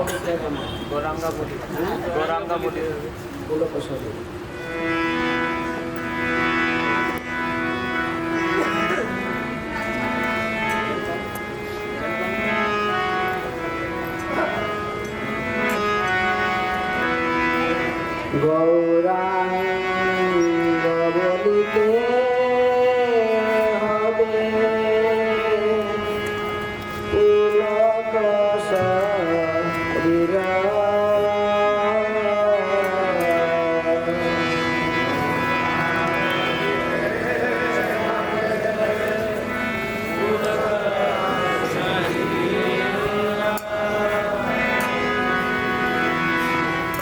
गौरांगापुरी गौरांगापुरी बोलो प्रसाद গৌরাঙ্গ বলিতে হবে পুলক শরীর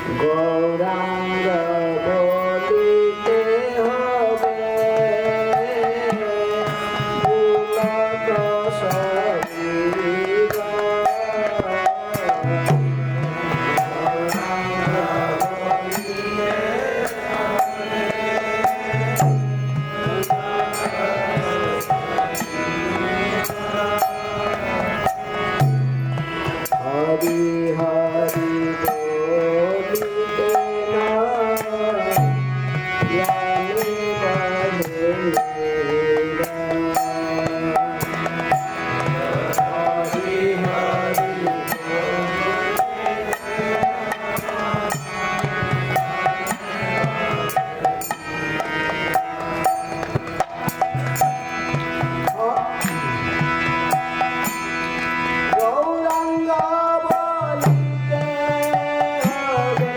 গৌরাঙ্গ বলিতে হবে পুলক শরীর হরি হরি বলিতে না জানি বাজে হরি হরি গৌরাঙ্গ বলিতে হবে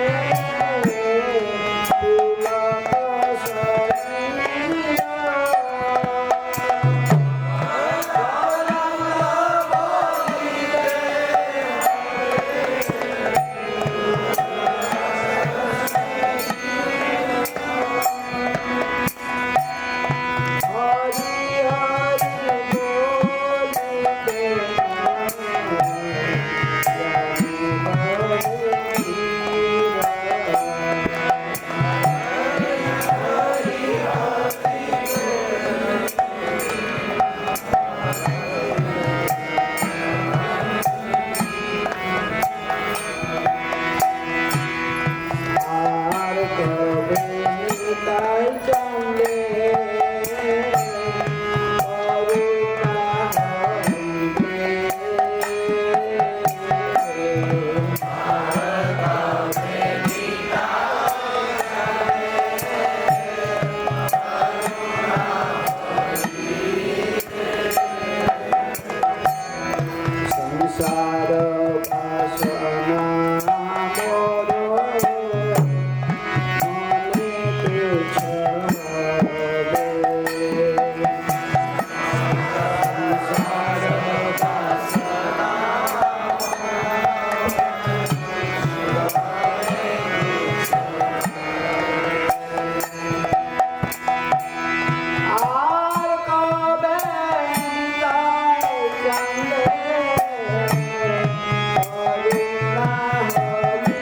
পুলক শরীর হরি হরি বলিতে আর কবে তাই চলে করুণা হইবে সংসার বাসনা মোর মনে তুচ্ছ হবে সংসার বাসনা আর কবে তাই জানলে করুণা হইবে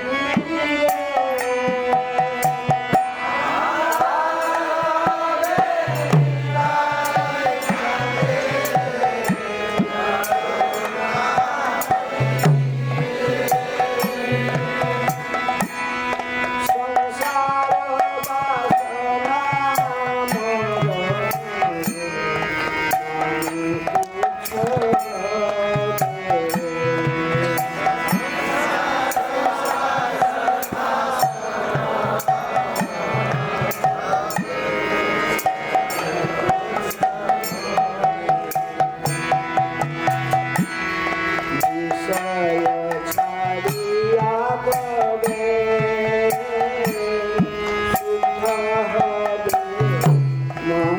সংসার বাসনা মোর তুচ্ছ হবে বিষয় ছাড়িয়া কবে শুদ্ধ হবে মন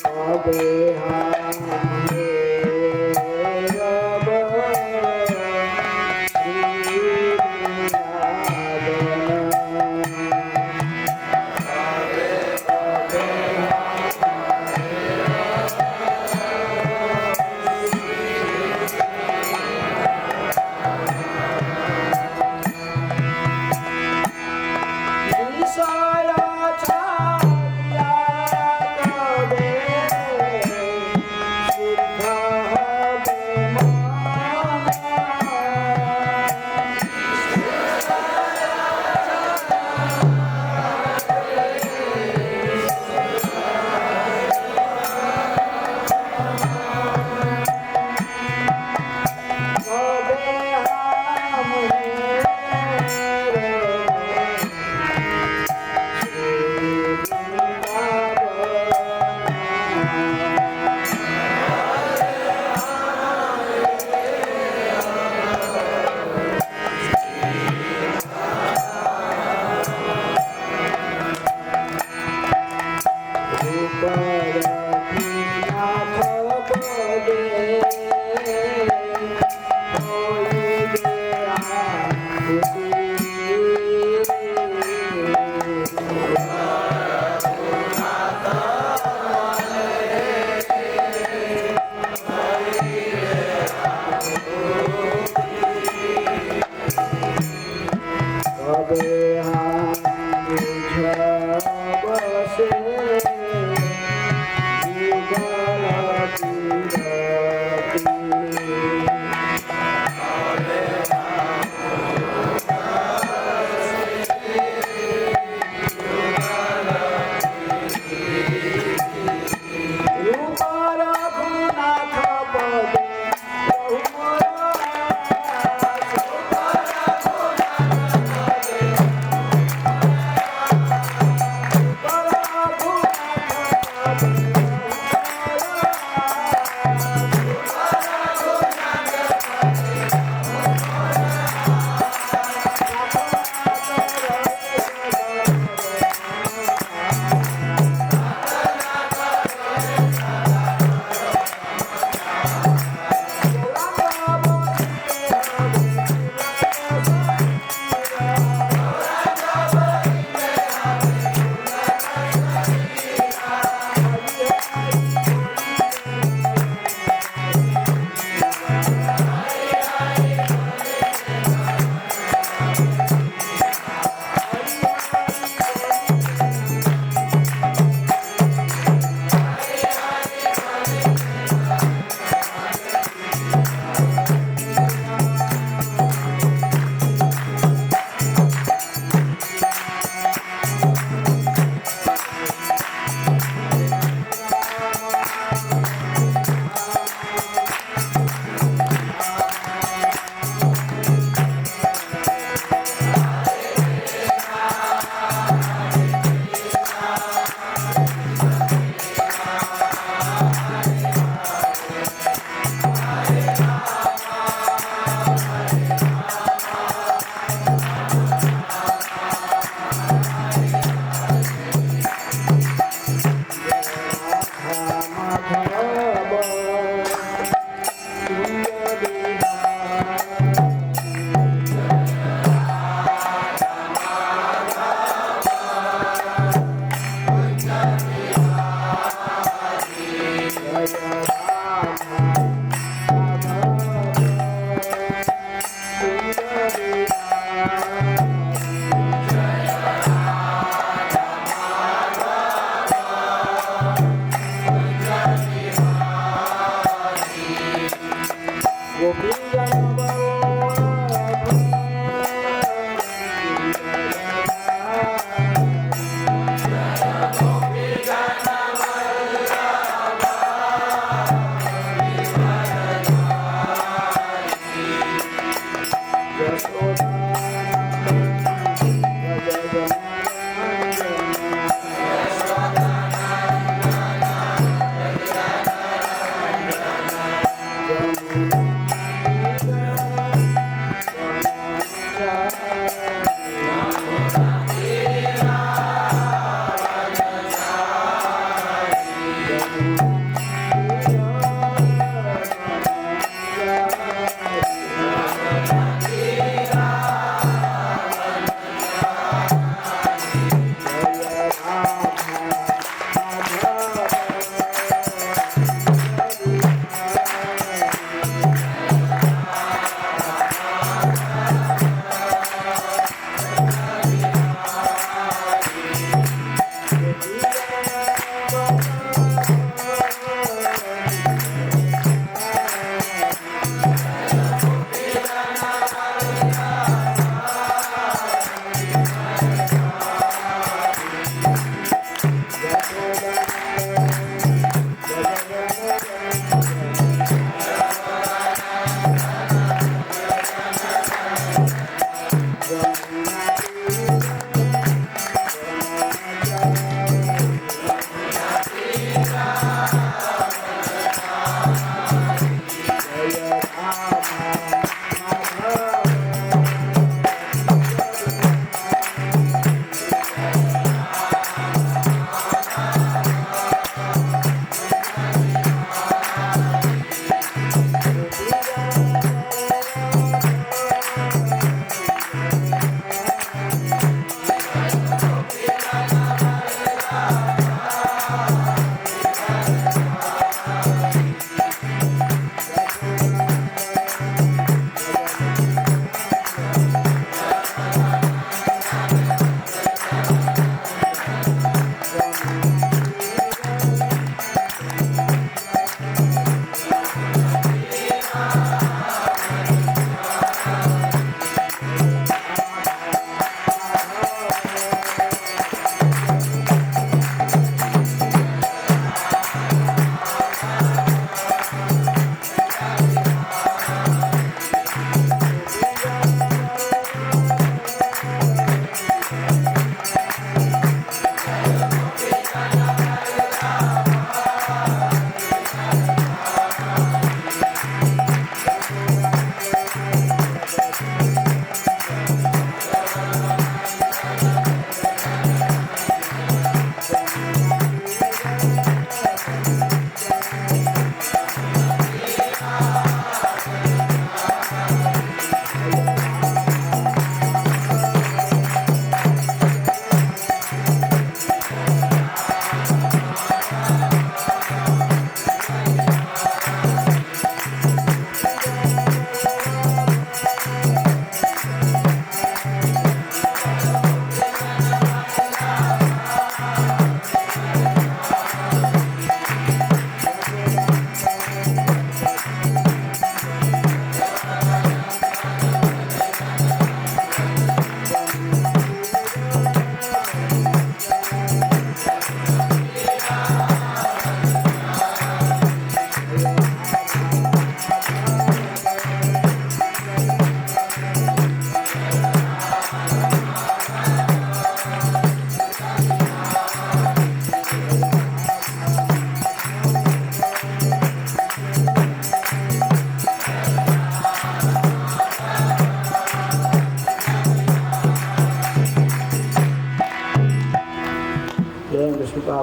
কবে হারে রব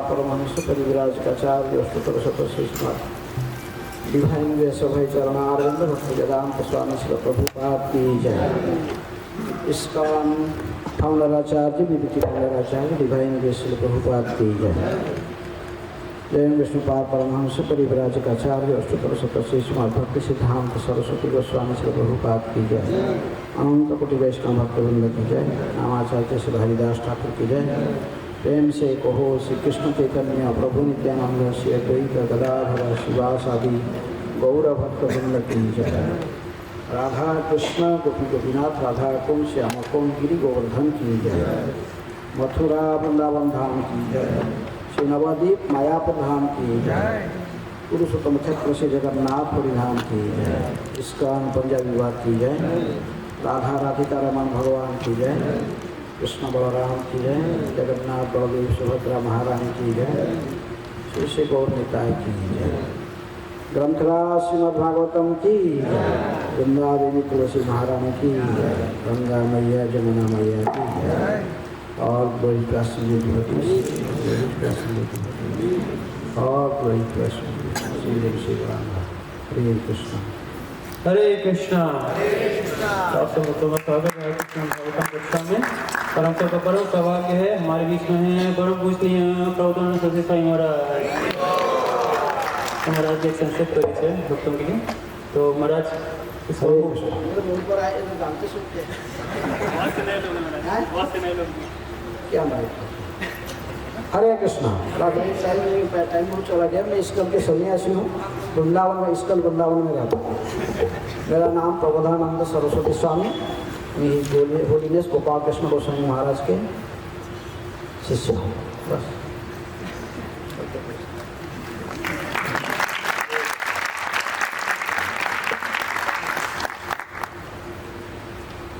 परमहंस परिविराज काचार्य अष्टोत्तर शतशील डिवाइन वैष्णव चरणारविंद भक्त वेदांत स्वामी श्री प्रभुपाद की जय। इस्कॉन फाउंडर आचार्य विभूति फाउंडर आचार्य डिवाइन वैष्णव प्रभुपाद की जय। जय विष्णुपाद परमहंस परिव्राजकाचार्य अष्टोत्तर शतश्री श्रीमद् भक्ति सिद्धांत सरस्वती गोस्वामी श्री प्रभुपाद की जय। अनंत कोटि वैष्णव भक्तवृंद की जय। नामाचार्य श्री हरिदास ठाकुर की जय। प्रेम से कहो श्री कृष्ण चैतन्य प्रभु नित्यानंद श्री अद्वैत गदाधर शिवासादि गौर भक्तवृंद की जय। राधा कृष्ण गोपी गोपीनाथ राधा कुंज श्याम कुंज गिरि गोवर्धन की जय। मथुरा वृंदावन धाम की जय। श्री नवद्वीप मायापुर धाम की जय। पुरुषोत्तम क्षेत्र से जगन्नाथ पुरी धाम की जय। इस्कॉन पंजाबी विभाग की जय। राधा राधिका रमन भगवान की जय। कृष्ण बलराम की जय। जगन्नाथ बलदेव सुभद्रा महारानी की जय। श्री श्री गौर निताय की जय। ग्रंथराज श्रीमद्भागवतम की जय। वृंदा देवी तुलसी महारानी की जय। गंगा मैया जमुना मैया की जय। और बड़ी प्राचीन और बड़ी प्राचीन श्री राम हरे कृष्ण हरे कृष्णा। आपसे मुख्य स्वागत है कृष्ण भागवतम कक्षा में। परम का परम सौभाग्य है हमारे बीच में है परम पूजनीय प्रवचन सदस्य साईं महाराज। महाराज के संक्षिप्त परिचय भक्तों के लिए। तो महाराज क्या हरे कृष्णा। टाइम बहुत चला गया। मैं स्कल के सन्यासी हूँ। वृंदावन में स्कल वृंदावन में रहता हूँ। मेरा नाम प्रबोधानंद सरस्वती स्वामी। मैं होलीनेस गोपाल कृष्ण गोस्वामी महाराज के शिष्य हूँ। बस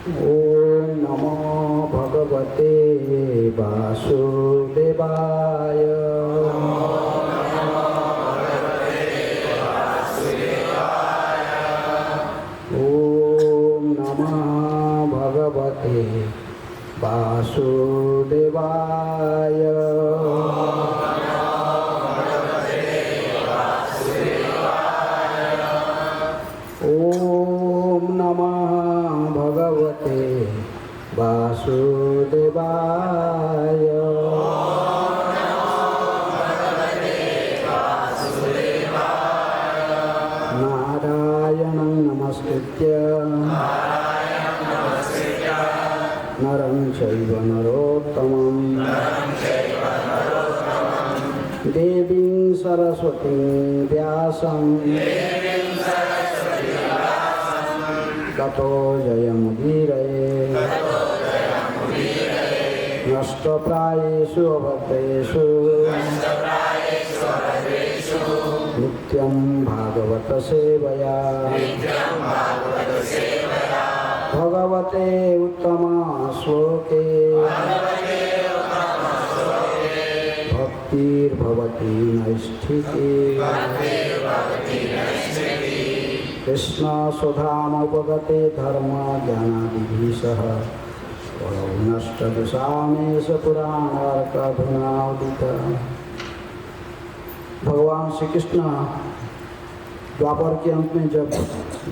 ओम नमो भगवते वासुदेवाय। ओम नमः भगवते वासुदेवाय। ओम नमः भगवते वासुदेवाय। नारायणं नमस्कृत्य नरं चैव नरोत्तमं देवीं सरस्वतीं व्यासं ततो जयमुदीरये। नष्टप्रायेषु अभद्रेषु नित्यं भागवत सेवया भगवते उत्तमा श्लोके भक्तिर्भवति नैष्ठिकी। कृष्ण सुधामुपगते धर्म ज्ञानादिभिः सह नष्टदशामेष पुराणार्कधुनाउदित। भगवान श्री कृष्ण द्वापर के अंत में जब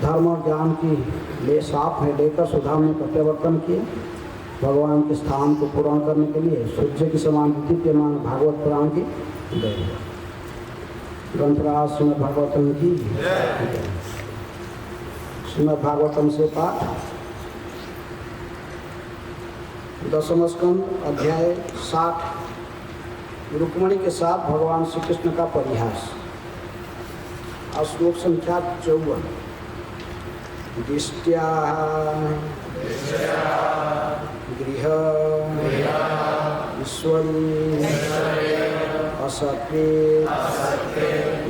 धर्म और ज्ञान की साथ में लेकर सुधा में प्रत्यावर्तन किए, भगवान के स्थान को पूर्ण करने के लिए सूर्य के समान दीप्यमान भागवत पुराण की ग्रंथराज श्रीमद् भागवतम की श्रीमद् भागवतम से पाठ। दशम स्कंद अध्याय 60। रुक्मणी के साथ भगवान श्री कृष्ण का परिहास। और श्लोक संख्या 54। दिष्ट्या गृह ईश्वरी असत्वे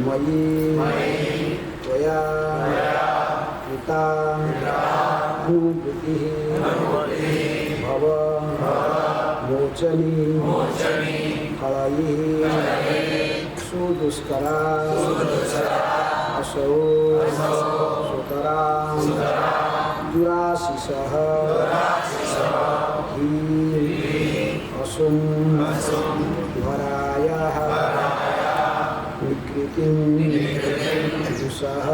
मयि त्वया कृता अनुभूतिः भव मोचनी कलयिः सुदुष्करा असौ सुतरा दुराशिषः असुं भरायः विकृतिं दुषः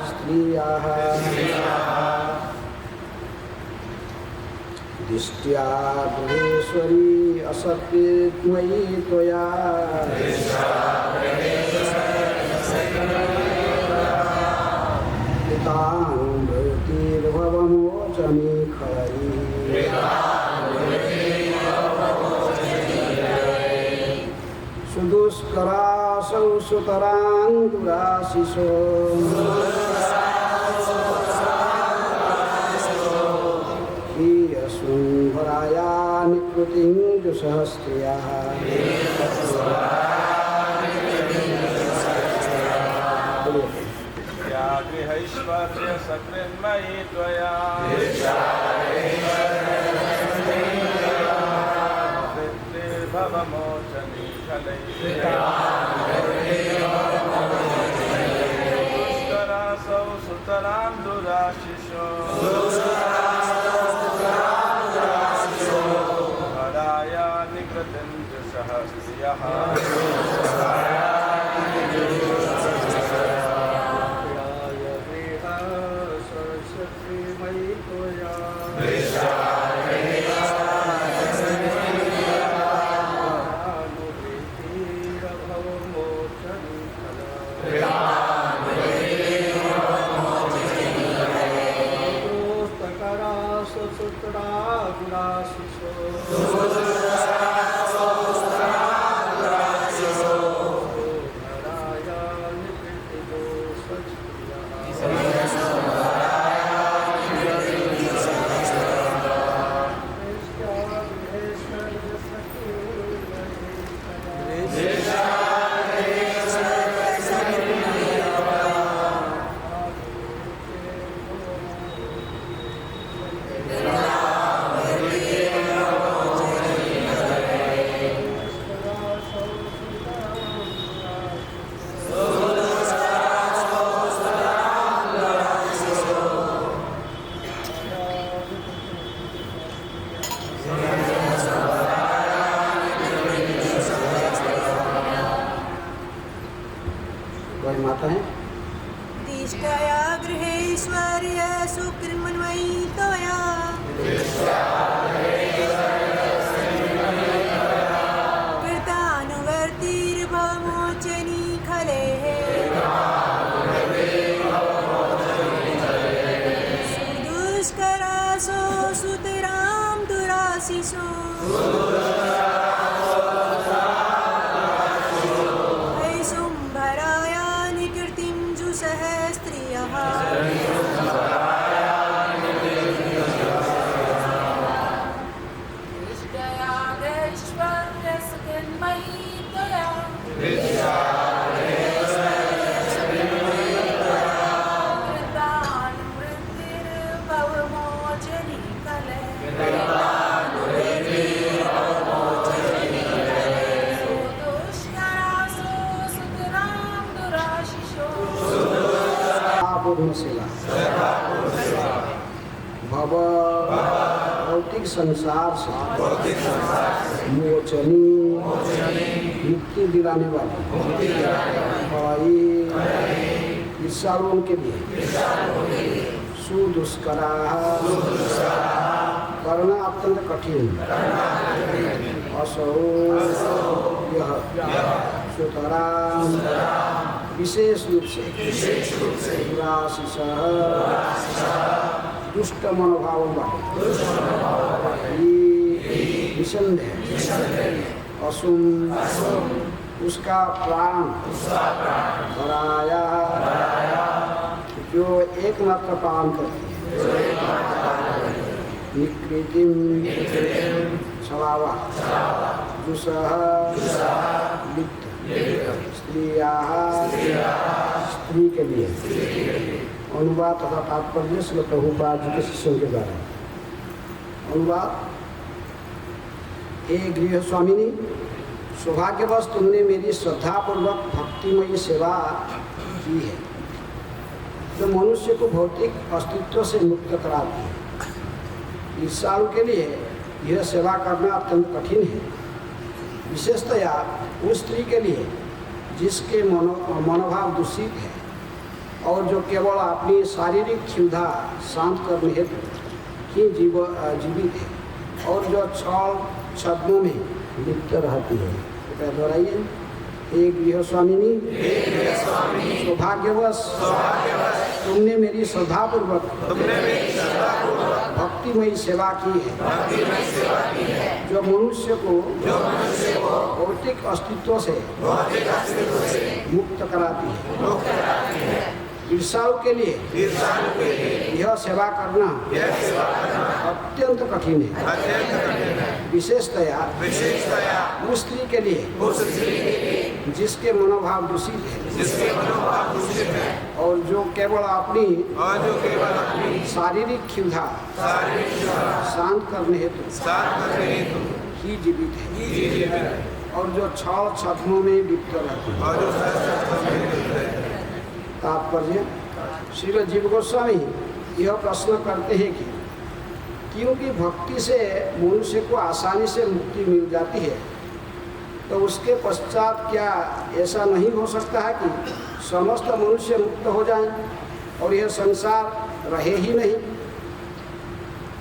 स्त्रियः दृष्ट्या गृहेश्वरी असकृत्मयी त्वया कृतानुमृतिर्भवमोचनी खलरी सुदुष्करासौ सुतरां दुराशिषो हीयशृङ्भराया निकृतिं जुषहस्त्रियः या गृहैश्वर्य सकृन्मयी त्वया वृत्तिर्भवमोचनी खलैस्तरासौ सुतरां दुराशिषो हराया निकृतिं सहस्रियः माता है दिष्टया गृहेश्वर्य सुकृन्मयी त्वया कृतानुवर्तिर्भवमोचनी खलेः सुदुष्करासो सुतरां दुराशिषो भौतिक संसार से मोचनी मुक्ति दिलाने वाली ईर्षालुओं के लिए सुदुष्करा करना अत्यंत कठिन असौ यह सुतरा विशेष रूप से दुष्ट मनोभाव वाले निसंदेह असुम उसका प्राण हराया जो एकमात्र पान करती है निकृतिम छलावा दुसह लिप्त स्त्री के लिए अनुवाद तथा तात्पर्य श्री प्रभुपाद जी के शिष्यों के द्वारा अनुवाद। हे गृह स्वामिनी, सौभाग्यवश तुमने मेरी श्रद्धापूर्वक भक्तिमयी सेवा की है जो मनुष्य को भौतिक अस्तित्व से मुक्त कराती है। ईर्षालु के लिए यह सेवा करना अत्यंत कठिन है, विशेषतया उस स्त्री के लिए जिसके मनोभाव दूषित है और जो केवल अपनी शारीरिक क्षुधा शांत करने हेतु ही जीवित है। और जो छल छद्मों में लिप्त रहती है। कृपया दोहराइए। हे गृह स्वामिनी, सौभाग्यवश तुमने मेरी श्रद्धापूर्वक भक्तिमयी सेवा की है, जो मनुष्य को भौतिक अस्तित्व से मुक्त कराती है। ईर्षाओं के लिए यह सेवा करना अत्यंत कठिन है, विशेषतया उस स्त्री के लिए जिसके मनोभाव दूषित है और जो केवल अपनी शारीरिक क्षुधा शांत करने हेतु ही जीवित है और जो छल छद्मों में लिप्त रहती है। तात्पर्य, श्री जीव गोस्वामी यह प्रश्न करते हैं कि क्योंकि भक्ति से मनुष्य को आसानी से मुक्ति मिल जाती है, तो उसके पश्चात क्या ऐसा नहीं हो सकता है कि समस्त मनुष्य मुक्त हो जाएं और यह संसार रहे ही नहीं?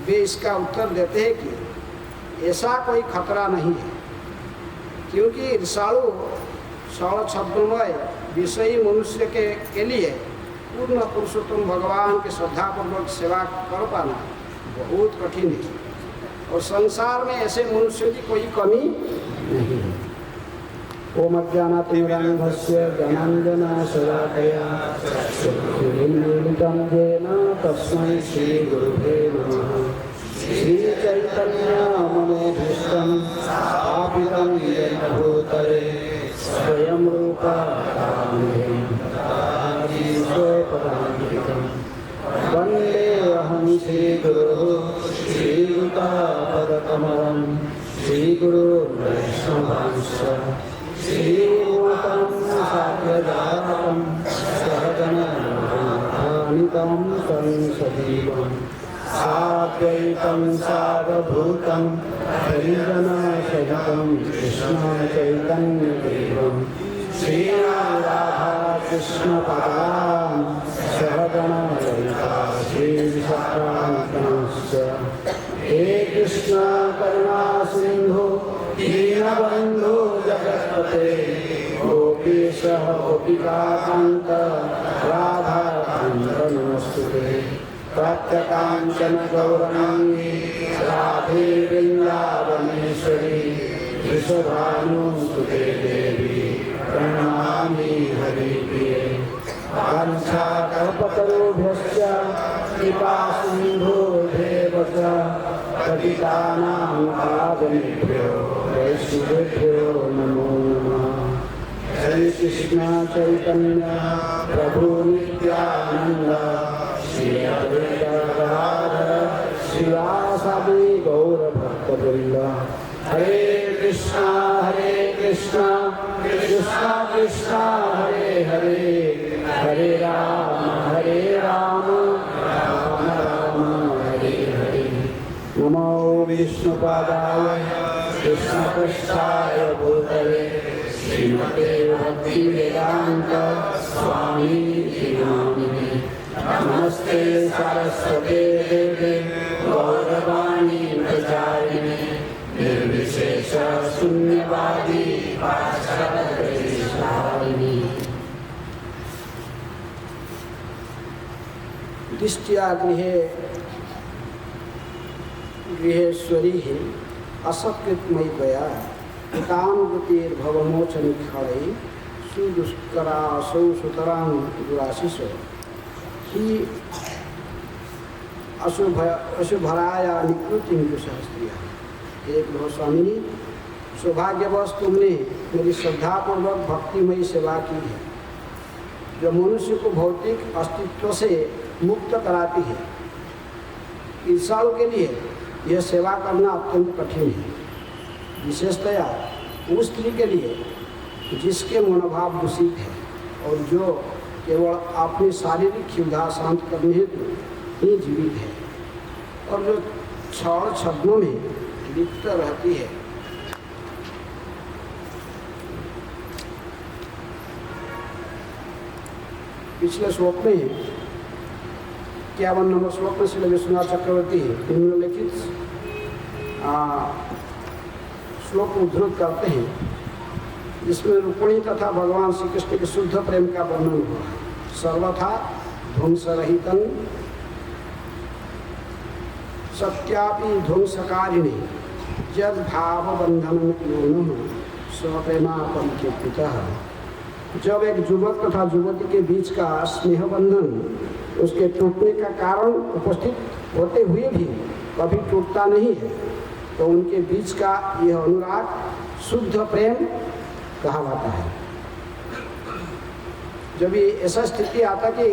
वे इसका उत्तर देते हैं कि ऐसा कोई खतरा नहीं है, क्योंकि ईर्षालु छल छद्ममय विषयी मनुष्य के लिए पूर्ण पुरुषोत्तम भगवान के श्रद्धापूर्वक सेवा कर पाना बहुत कठिन है और संसार में ऐसे मनुष्यों की कोई कमी नहीं है। ओम अज्ञानातिमिरान्धस्य ज्ञानाञ्जनशलाकया चक्षुरुन्मीलितं येन तस्मै श्रीगुरुवे नमः। श्रीचैतन्यमनोभीष्टं स्थापितं येन भूतले स्वयं रूपा वन्देऽहं श्रीगुरुः श्रीयुतापदकमलं श्रीगुरुर्वैष्णवांश्च श्रीमतं साग्रजातं सहगणरघुनाथान्वितं तं सजीवम् साद्वैतं सावधूतं हरिजनसहितं कृष्णचैतन्यदेवं श्रीराधाकृष्णपदां सहगणललिता श्रीविशाखान्वितांश्च। हे कृष्ण करुणा सिन्धु दीनबन्धु जगत्पते गोपीश गोपिकान्त राधाकान्त नमोस्तुते। प्राप्तकाञ्चन गौराङ्गी राधे वृन्दावनेश्वरी वृषभानुसुते देवी प्रणमामि हरिप्रिये। वाञ्छाकल्पतरुभ्यश्च कृपासिन्धुभ्येव च पतितानां पावनेभ्यो वैष्णवेभ्यो नमो नमः। श्री कृष्ण चैतन्य प्रभु नित्यानंद श्री अद्वैत गदाधर श्रीवासादि गौर भक्तवृंद। हरे कृष्णा कृष्णा कृष्णा हरे हरे, हरे राम राम राम हरे हरे। नमो विष्णुपादाय कृष्णपृष्ठाय भूतले श्रीमते भक्तिवेदांत स्वामी नामिने। नमस्ते सरस्वते देवे गौरवाणी प्रचारिणे निर्विशेष शून्यवादी पाश्चात्य। दिष्ट्या गृहेश्वरी असत्कृतमयी त्वया एकानुगतिर्भवमोचनिखरै सुदुष्करासौ सुतरां दुराशिषो ही अशुभराया निकृतिं दुःशास्त्रिया। हे गृहस्वामिनी, सौभाग्यवश तुमने मेरी श्रद्धापूर्वक भक्तिमयी सेवा की है, जो मनुष्य को भौतिक अस्तित्व से मुक्त कराती है। ईर्षाओं के लिए यह सेवा करना अत्यंत कठिन है, विशेषतया उस स्त्री के लिए जिसके मनोभाव दूषित है और जो केवल अपनी शारीरिक क्षुधा शांत करने हेतु ही जीवित है और जो छल छद्मों में लिप्त रहती है। पिछले श्लोक में 51 नंबर श्लोक में श्री विश्वनाथ चक्रवर्ती निम्नलिखित श्लोक उद्धृत करते हैं, जिसमें रुक्मिणी तथा भगवान श्री कृष्ण के शुद्ध प्रेम का वर्णन हुआ। सर्वथा ध्वंसरहितं सत्यापि ध्वंसकारिणी यद भावबंधनं योनः स्वप्रेमापम कीर्तितः। जब एक युवक तथा युवती के बीच का स्नेह बंधन उसके टूटने का कारण उपस्थित होते हुए भी कभी टूटता नहीं है, तो उनके बीच का यह अनुराग शुद्ध प्रेम कहा जाता है। जब ये ऐसा स्थिति आता कि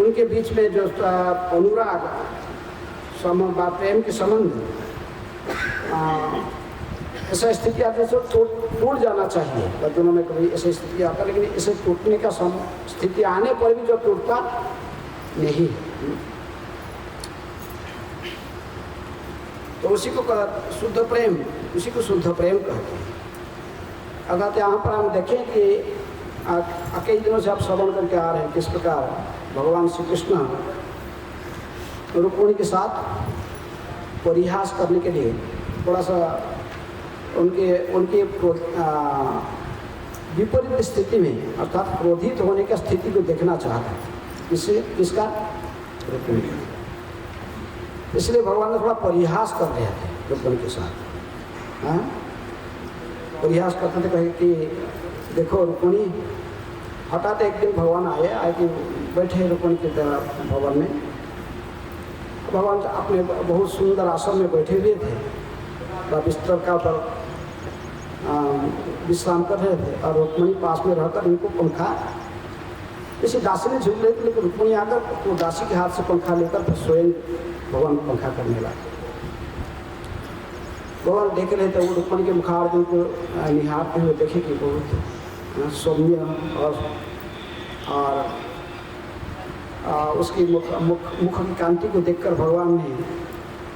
उनके बीच में जो अनुराग प्रेम के संबंध ऐसा स्थिति आती है तो टूट जाना चाहिए। दोनों में कभी ऐसी स्थिति आता है, लेकिन इसे टूटने का स्थिति आने पर भी जो टूटता नहीं है, तो उसी को शुद्ध प्रेम, उसी को शुद्ध प्रेम कहते हैं। अर्थात यहाँ पर हम देखें कि कई दिनों से आप श्रवण करके आ रहे हैं किस प्रकार भगवान श्री कृष्ण रुक्मिणी के साथ परिहास करने के लिए थोड़ा सा उनके विपरीत स्थिति में, अर्थात क्रोधित होने का स्थिति को देखना चाहते हैं। किसका? रुक्मिणी। इसलिए भगवान ने थोड़ा परिहास कर रहे थे रुक्मिणी के साथ। हाँ, परिहास करते थे, कहे कि देखो रुक्मिणी, हठात एक दिन भगवान आए कि बैठे रुक्मिणी के भवन में। भगवान अपने बहुत सुंदर आसन में बैठे हुए थे, बिस्तर का पर विश्राम कर रहे थे, और रुक्मिणी पास में रहकर उनको पंखा, किसी दासी ने झूल रही थी, लेकिन रुक्मिणी आकर तो दासी के हाथ से पंखा लेकर फिर स्वयं भगवान पंखा करने लगे। भगवान देख रहे थे, वो रुक्मिणी के मुखारविंद को निहारते हुए देखे कि बहुत सौम्य और उसकी मुख की कांति को देखकर भगवान ने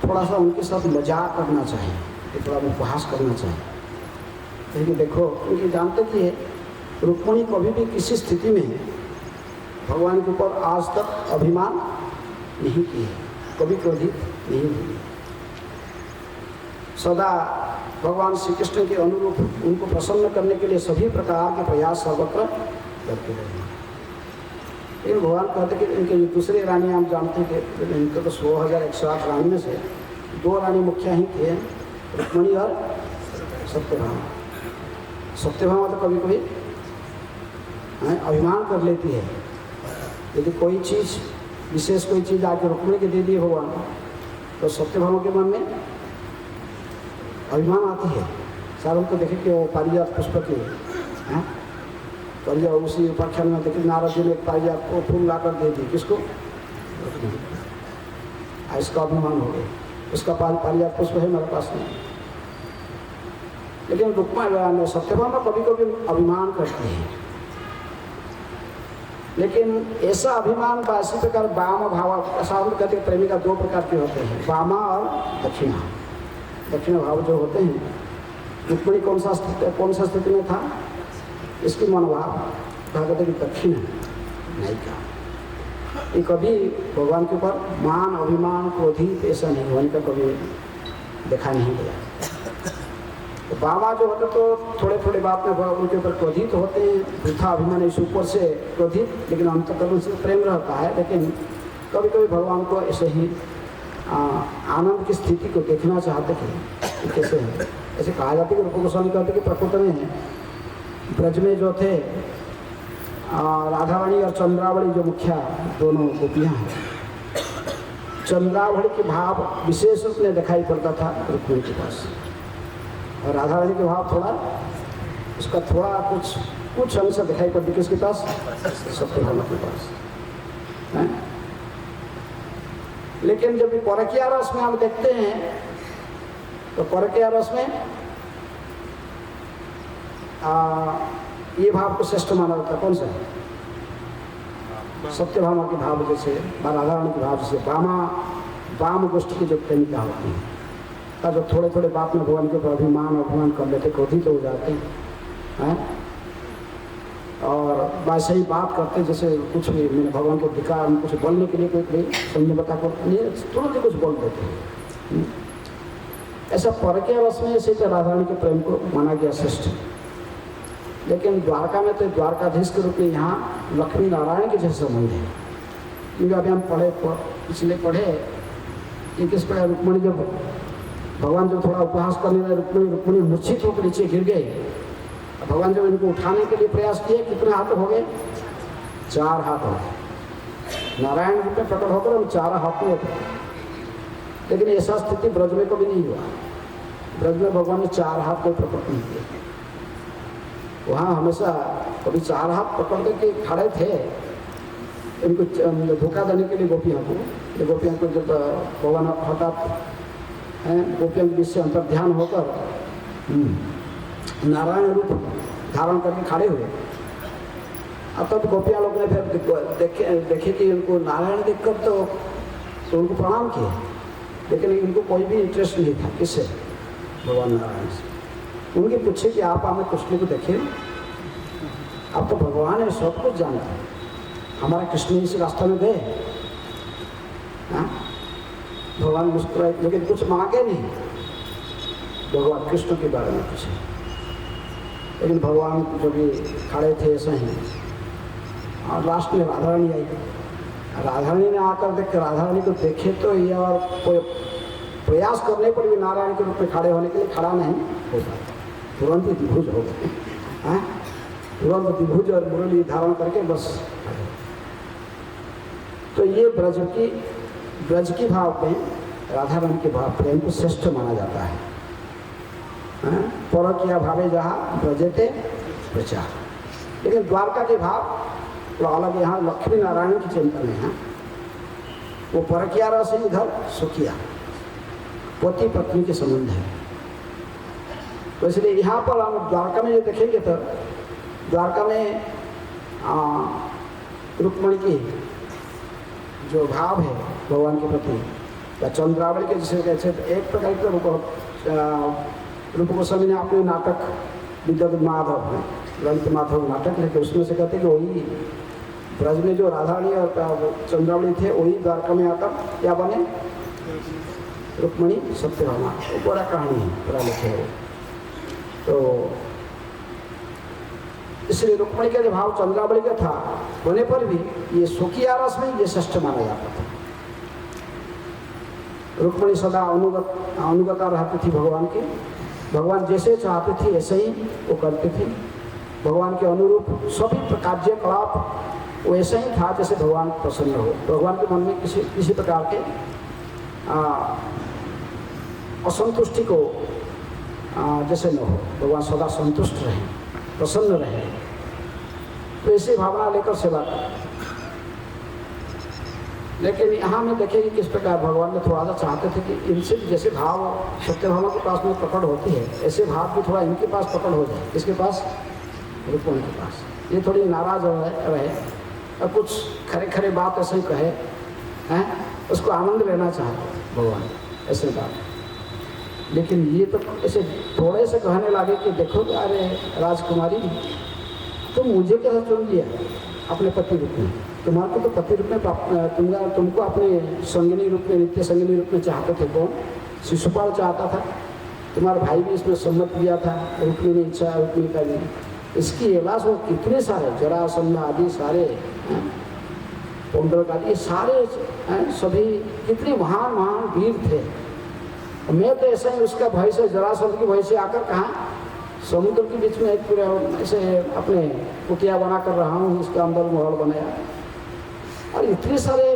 थोड़ा सा उनके साथ मजाक करना चाहिए, थोड़ा उपहास करना चाहिए। लेकिन देखो, क्योंकि जानते कि रुक्मिणी कभी भी किसी स्थिति में भगवान के ऊपर आज तक अभिमान नहीं किए, कभी क्रोधित नहीं हुई। सदा भगवान श्री कृष्ण के अनुरूप उनको प्रसन्न करने के लिए सभी प्रकार के प्रयास सर्वत्र करते रहे। लेकिन भगवान कहते कि इनके जो दूसरे रानी हम जानते थे, इनके तो 16,108 रानी में से 2 रानी मुखिया ही थे, रुक्मिणी और सत्यभामा। सत्यभामा तो कभी कभी अभिमान कर लेती है, यदि कोई चीज़ विशेष कोई चीज़ आके रुक्मिणी के दे दिए भगवान, तो सत्यभामा के मन में अभिमान आती है। सारों को देखे कि वो पारिजात पुष्प की पारिजात, उसी उपाख्यान में देखे नारद जी ने एक पारिजात को फूल लाकर दे दी, किसको? इसका अभिमान हो गया, उसका पारिजात पुष्प है मेरे पास नहीं। लेकिन रुक्मिणी सत्यभामा कभी कभी अभिमान करती है, लेकिन ऐसा अभिमान इसी प्रकार वाम भाव, साधु कहते हैं प्रेमी का 2 प्रकार के होते हैं, वामा और दक्षिणा। दक्षिण भाव जो होते हैं, रुक्मिणी कौन सा स्थिति में था? इसकी मनोभाव कहा कहते कि दक्षिण नहीं कहा। ये कभी भगवान के ऊपर मान, अभिमान, क्रोधित ऐसा नहीं होने का कभी देखा नहीं गया। तो बाबा जो होते तो थोड़े थोड़े बात में उनके ऊपर क्रोधित होते हैं, वृथा अभिमान इस ऊपर से क्रोधित, लेकिन अंतःकरण से प्रेम रहता है। लेकिन कभी कभी भगवान को ऐसे ही आनंद की स्थिति को देखना चाहते थे कैसे है। ऐसे कहा जाता है कि रूप गोस्वामी कहते कि प्रकृति में ब्रज में जो थे राधारानी और चंद्रावली जो मुखिया दोनों गोपियाँ हैं, चंद्रावली के भाव विशेष रूप में दिखाई पड़ता था रुक्मिणी के पास, और राधारानी के भाव थोड़ा उसका थोड़ा कुछ अंश दिखाई पड़ती किसके पास? सत्यभामा के पास है। लेकिन जब परकीय रस में हम देखते हैं, तो परकीय रस में ये भाव को श्रेष्ठ माना जाता है। कौन सा? सत्यभामा के भाव जैसे, राधारानी के भाव जैसे, वाम गोष्ठी की जो प्रेमिका होती है, का जो थोड़े थोड़े बात में भगवान के ऊपर अभिमान कर लेते, क्रोधित हो जाते हैं। और वैसे ही बात करते जैसे कुछ भी मैंने भगवान को दिखा, हम कुछ बोलने के लिए कोई संयमता को तुरंत ही कुछ बोल देते हैं। ऐसा परकीय रस में ऐसे राधा रानी के प्रेम को माना गया श्रेष्ठ। लेकिन द्वारका में तो द्वारकाधीश के रूप में यहाँ लक्ष्मी नारायण के जैसे संबंध है। क्योंकि अभी हम पिछले पढ़े कि किस प्रकार रुक्मणी जब भगवान जब थोड़ा उपहास करने लगे, रुक्मणी मूर्छित होकर नीचे गिर गए। भगवान जब इनको उठाने के लिए प्रयास किए, कितने हाथ हो गए? 4 हाथ हो गए। नारायण रूप में प्रकट होकर हम 4 हाथ में उठे। लेकिन ऐसा स्थिति ब्रज में कभी नहीं हुआ। ब्रज में भगवान ने 4 हाथ को प्रकट नहीं किए। वहाँ हमेशा कभी 4 हाथ पकड़ करके खड़े थे इनको धोखा देने के लिए गोपियों को जब भगवान हठात गोपियों के बीच से अंतर्ध्यान होकर नारायण रूप धारण करके खड़े हुए। अब तब गोपियाँ लोग ने फिर देखे कि उनको नारायण देखकर तो उनको प्रणाम किए, लेकिन इनको कोई भी इंटरेस्ट नहीं था। किससे? भगवान नारायण से। उनके पूछे कि आप हमें कृष्ण को देखे, अब तो भगवान है, सब कुछ जानते हैं, हमारे कृष्ण इस रास्ते में गए। भगवान मुस्कुराए, लेकिन कुछ मांगे नहीं। भगवान कृष्ण के बारे में पूछे, लेकिन भगवान जो भी खड़े थे ऐसे ही। और लास्ट में राधा रानी आई। राधा रानी ने आकर देख कर राधा रानी को देखे तो ये और कोई प्रयास करने पर भी नारायण के रूप में खड़े होने के लिए खड़ा नहीं हो पाता, तुरंत ही द्विभुज हो गए। तुरंत द्विभुज और मुरली धारण करके बस। तो ये ब्रज की भाव में राधा रानी के भाव प्रेम को श्रेष्ठ माना जाता है। परकीय भावे जहाँ ब्रजते प्रचार। लेकिन द्वारका के भाव तो अलग, यहाँ लक्ष्मी नारायण की चिंतन है। वो परकीय रस है, इधर सुखिया पति पत्नी के संबंध है। तो इसलिए यहाँ पर हम द्वारका में जो देखेंगे तो द्वारका में रुक्मणी की जो भाव है भगवान के प्रति, या चंद्रावली के जिसे कहते हैं, एक प्रकार का रूप गोस्वामी ने अपने नाटक विद्युत माधव ललित माधव नाटक लिखे, उसमें से कहते हैं कि वही ब्रज में जो राधा रानी और चंद्रावली थे वही द्वारका में आकर क्या बने? रुक्मणी सत्यभामा। वो बड़ा कहानी है, बड़ा लिखे है। तो इसलिए रुक्मणी का जो भाव चंद्रावली का था होने पर भी ये सुखिया रस में ये श्रेष्ठ माना जाता था। रुक्मणी सदा अनुगता रहती थी भगवान की। भगवान जैसे चाहते थे ऐसे ही वो करते थे। भगवान के अनुरूप सभी कार्यकलाप वो ऐसा ही था जैसे भगवान प्रसन्न हो। भगवान के मन में किसी प्रकार के असंतुष्टि को जैसे न हो। भगवान सदा संतुष्ट रहे, प्रसन्न रहे, तो ऐसी भावना लेकर सेवा करें। लेकिन यहाँ में देखेंगे किस प्रकार भगवान ने थोड़ा सा चाहते थे कि इनसे भी जैसे भाव सत्यभामा के पास में प्रकट होती है, ऐसे भाव भी थोड़ा इनके पास प्रकट हो जाए। किसके पास? रुक्मणी के पास। ये थोड़ी नाराज रहे और कुछ खरे खरे बात ऐसे ही कहे हैं, उसको आनंद लेना चाहते भगवान, ऐसे बात। लेकिन ये तो ऐसे थोड़े से कहने लगे कि देखो अरे राजकुमारी, तुम मुझे कैसे चुन लिया अपने पति रूप में? तुम्हारे को तो पति रूप में तुमको अपने संगिनी रूप में, नित्य संगिनी रूप में चाहते थे। कौन? शिशुपाल चाहता था। तुम्हारा भाई भी इसमें सम्मत किया था। रुक्मिणी ने इच्छा, रुक्मिणी का भी। इसकी अलावा वो कितने सारे जरासंध आदि सारे पौंडरक आदि सारे सभी कितने महान महान वीर थे। मैं तो ऐसा ही उसका भय से, जरासंध की भय से आकर कहाँ समुद्र के बीच में एक पूरा ऐसे अपने कुटिया बना कर रहा हूँ, इसके अंदर महल बनाया। और इतने सारे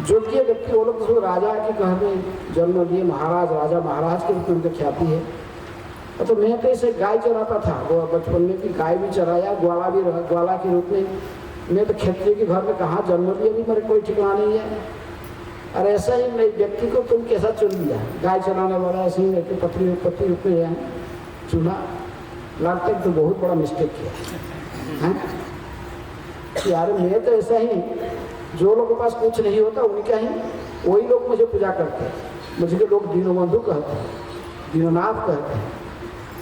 योग्य व्यक्ति, वो लोग तो राजा के घर में जन्म लिए, महाराज, राजा महाराज के रूप में उनकी ख्याति है। तो मैं तो ऐसे गाय चराता था, वो बचपन में भी गाय भी चराया, ग्वाला के रूप में। मैं तो क्षत्रिय के घर में कहाँ जन्म लिया, भी मेरे कोई ठिकाना नहीं है। और ऐसा ही मैं व्यक्ति को तुम कैसा चुन लिया? गाय चलाने वाला ऐसे ही मेरे पति रूप में चुना। लगता है तो बहुत बड़ा मिस्टेक किया है यार। मैं तो ऐसा ही, जो लोगों के पास कुछ नहीं होता उनका ही वही लोग मुझे पूजा करते हैं। मुझे के लोग दीनबंधु कहते हैं, दीननाथ कहते हैं।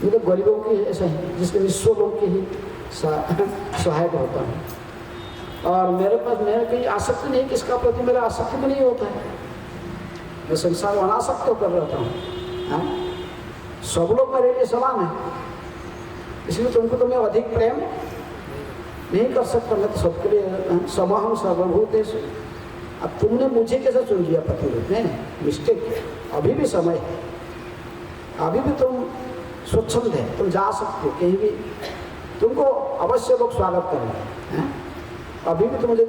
ये तो गरीबों की ऐसा ही, जिसके निस्व लोग की ही सहायक होता हूँ। और मेरे पास मेरे कोई आसक्ति नहीं, किसका प्रति मेरा आसक्ति भी नहीं होता है। मैं संसार अनासक्त होकर रहता हूँ। सब लोग मेरे लिए समान है, इसलिए तुमको तो मैं अधिक प्रेम नहीं कर सकता। मैं तो सबके लिए समहम सर्वभूतेषु। अब तुमने मुझे कैसे चुन लिया पति रूप में? मिस्टेक है, अभी भी समय है, अभी भी तुम स्वच्छंद है, तुम जा सकते हो कहीं भी, तुमको अवश्य लोग स्वागत करेंगे। अभी भी तुम मुझे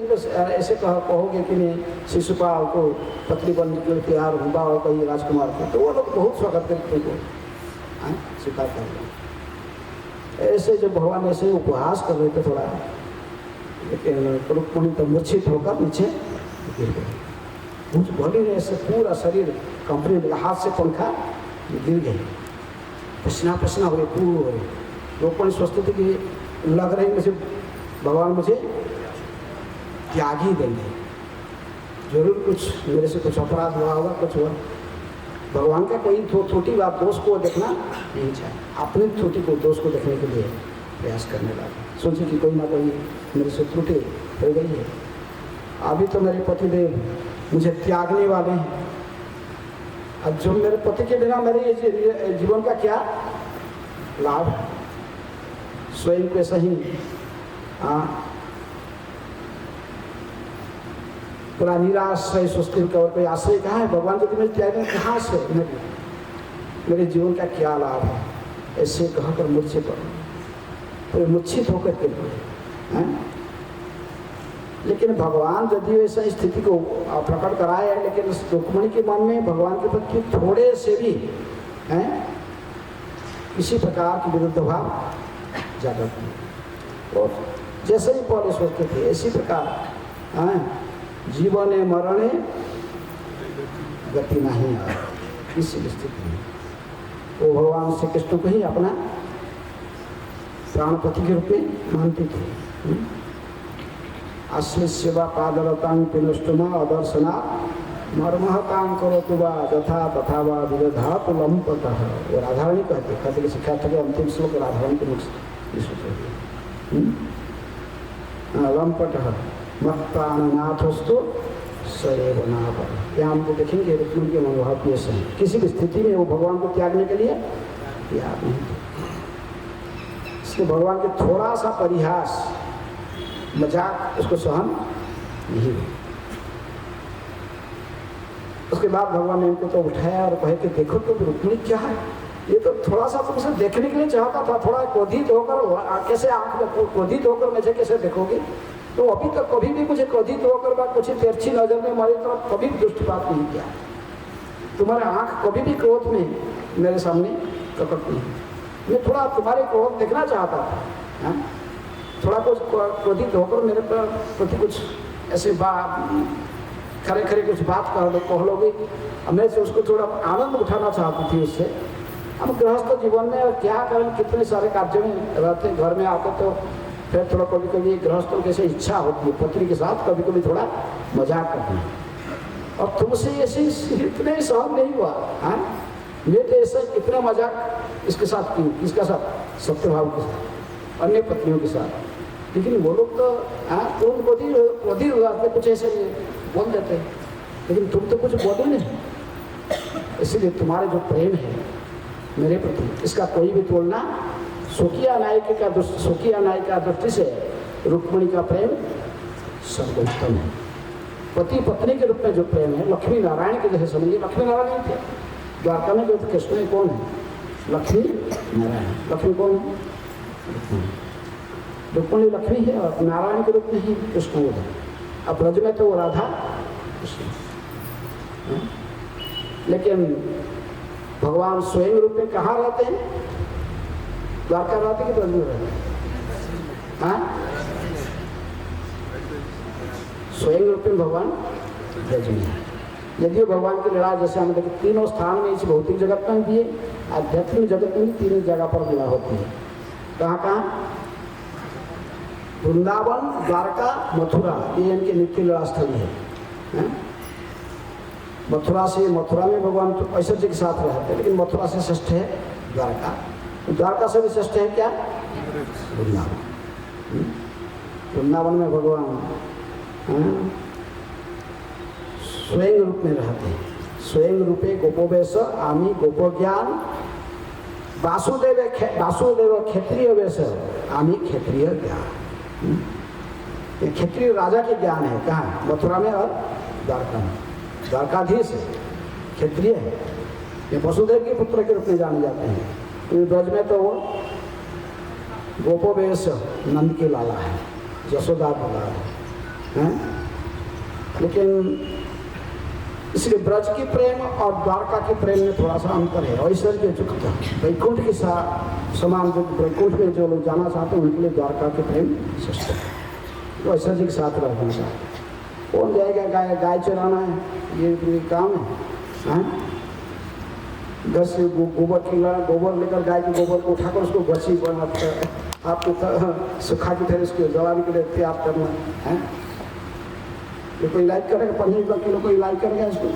ऐसे कहोगे कि मैं शिशुपाल को पत्नी बनने के लिए तैयार हूँ और कहीं राजकुमार को, तो वो लोग बहुत स्वागत करेंगे, तुमको स्वीकार कर लो। ऐसे जो भगवान ऐसे उपहास कर रहे थे थोड़ा, लेकिन रुक्मिणी तो मूर्छित होकर नीचे गिर गए। उस बॉडी ने ऐसे पूरा शरीर कंपनी लगा, हाथ से पंखा गिर गए, पसीना पसीना हो गए पूरे। रुक्मिणी सोचते थे कि लग रही मुझे भगवान मुझे त्याग ही देंगे, जरूर कुछ मेरे से कुछ अपराध हुआ होगा, कुछ हुआ। भगवान का कोई छोटी बात दोष को देखना नहीं चाहिए, अपनी छोटी को दोष को देखने के लिए प्रयास करने लगा। सोचे कि कोई ना कोई मेरे से त्रुटि हो गई है, अभी तो मेरे पतिदेव मुझे त्यागने वाले हैं। अब जो मेरे पति के बिना मेरे जीवन का क्या लाभ? स्वयं पे सही पूरा निराश्रय सुस्थिर का और कोई आश्रय कहाँ है? भगवान यदि मेरे त्याग में कहाँ से मेरे जीवन का क्या लाभ है? ऐसे कहकर मूर्छित तो मूर्छित होकर के हैं। लेकिन भगवान यदि ऐसा स्थिति को प्रकट कराए, लेकिन रुक्मिणी के मन में भगवान के प्रति थोड़े से भी किसी प्रकार की विरुद्ध भाव जागृत नहीं। और जैसे ही पहले सोचते थे इसी प्रकार जीवने मरणे गति नहीं आ किसी स्थिति में वो भगवान श्री कृष्ण को ही अपना प्राणपति के रूप में मानते थे। आश्लिष्य वा पादरतांग पिनुष्टुमा अदर्शना मर्महतांग करोतु वा यथा तथा वा विदधातु लंपतः। वो राधारानी कहते कि शिक्षार्थ के अंतिम श्लोक राधारानी के मुख से लंपटः मत्प्राणनाथस्तु सएव नाथ। यहाँ हम तो देखेंगे रुक्मिणी के मनोभाव कैसे हैं। किसी भी स्थिति में वो भगवान को त्यागने के लिए तैयार नहीं थे। इसलिए भगवान के थोड़ा सा परिहास मजाक उसको सहन नहीं हुआ। उसके बाद भगवान ने इनको तो उठाया और कहे कि देखो तो रुक्मिणी क्या है, ये तो थोड़ा सा तुमसे देखने के लिए चाहता था, थोड़ा क्रोधित होकर कैसे आंख में क्रोधित होकर मुझे कैसे देखोगे? तो अभी तक कभी भी मुझे क्रोधित होकर बा कुछ तिरछी नजर में हमारी तरफ कभी भी दृष्टिपात नहीं किया। तुम्हारे आंख कभी भी क्रोध में मेरे सामने प्रकट नहीं। मैं थोड़ा तुम्हारे क्रोध देखना चाहता था, थोड़ा कुछ क्रोधित होकर मेरे प्रति कुछ ऐसे खरे खरे कुछ बात कह लोगे, मैं से उसको थोड़ा आनंद उठाना चाहती थी उससे। हम गृहस्थ जीवन में और क्या करें, कितने सारे कार्य में रहते, घर में आते तो फिर थोड़ा कभी कभी गृहस्थों की ऐसे इच्छा होती है पत्नी के साथ कभी कभी थोड़ा मजाक करना, और तुमसे ऐसे इतने सहन नहीं हुआ। मैं तो ऐसा इतना मजाक इसके साथ की, किसके साथ? सत्यभाव के साथ, अन्य पत्नियों के साथ। लेकिन वो लोग तो क्रोधी हो जाते, कुछ ऐसे बोल देते, लेकिन तुम तो कुछ बोलो नहीं। इसलिए तुम्हारे जो प्रेम है मेरे प्रति, इसका कोई भी तुलना स्वकीय नायिका दृष्टि से रुक्मिणी का प्रेम सर्वोत्तम है। पति पत्नी के रूप में जो प्रेम है, लक्ष्मी नारायण के जैसे समझिए। लक्ष्मी नारायण थे द्वारका में, जो कृष्ण में कौन है? लक्ष्मी नारायण। लक्ष्मी कौन है? रुक्मिणी लक्ष्मी है और नारायण के रूप में ही कृष्ण वो है। अब ब्रज में तो वो राधा कृष्ण, लेकिन भगवान स्वयं रूप में कहाँ रहते हैं? द्वारका रहते कि ब्रज में रहते हैं? स्वयं रूप में भगवान ब्रज में है। यदि भगवान की लीला जैसे हम देखें तीनों स्थान में, इस भौतिक जगत में भी है, आध्यात्मिक जगत में भी तीनों जगह पर लीला होती है। कहाँ कहाँ? वृंदावन, द्वारका, मथुरा, ये इनकी नित्य लीला स्थली है। मथुरा में भगवान तो ऐश्वर्य के साथ रहते हैं, लेकिन मथुरा से श्रेष्ठ है द्वारका। द्वारका से भी श्रेष्ठ है क्या? वृंदावन। वृंदावन में भगवान स्वयं रूप में रहते हैं। स्वयं रूपे गोपोवेश आमी गोपो ज्ञान वासुदेव क्षेत्रीय वेश आमी क्षेत्रीय ज्ञान। ये क्षेत्रीय राजा के ज्ञान है। कहाँ? मथुरा में और द्वारका में। द्वारकाधीश क्षेत्रीय है। ये वसुदेव के पुत्र के रूप में जाने जाते हैं। ब्रज में तो वो गोपोवेश नंद के लाला है, यशोदा लाला है। लेकिन इसलिए ब्रज की प्रेम और द्वारका के प्रेम में थोड़ा सा अंतर है। ऐश्वर्य युक्त वैकुंठ के साथ समान जो वैकुंठ में जो लोग जाना चाहते हैं उनके लिए द्वारका के प्रेम श्रेष्ठ है। तो ऐश्वर्य के साथ रहना चाहते कौन जाएगा? गाय चराना है, ये काम है। घर से गोबर लेकर गाय के गोबर को उठाकर उसको गसी बनाकर आपको सुखा की तरह उसको जलाने के लिए तैयार करना है। ये कोई लाइक करेगा? 15 किलो कोई लाइक करेगा इसको?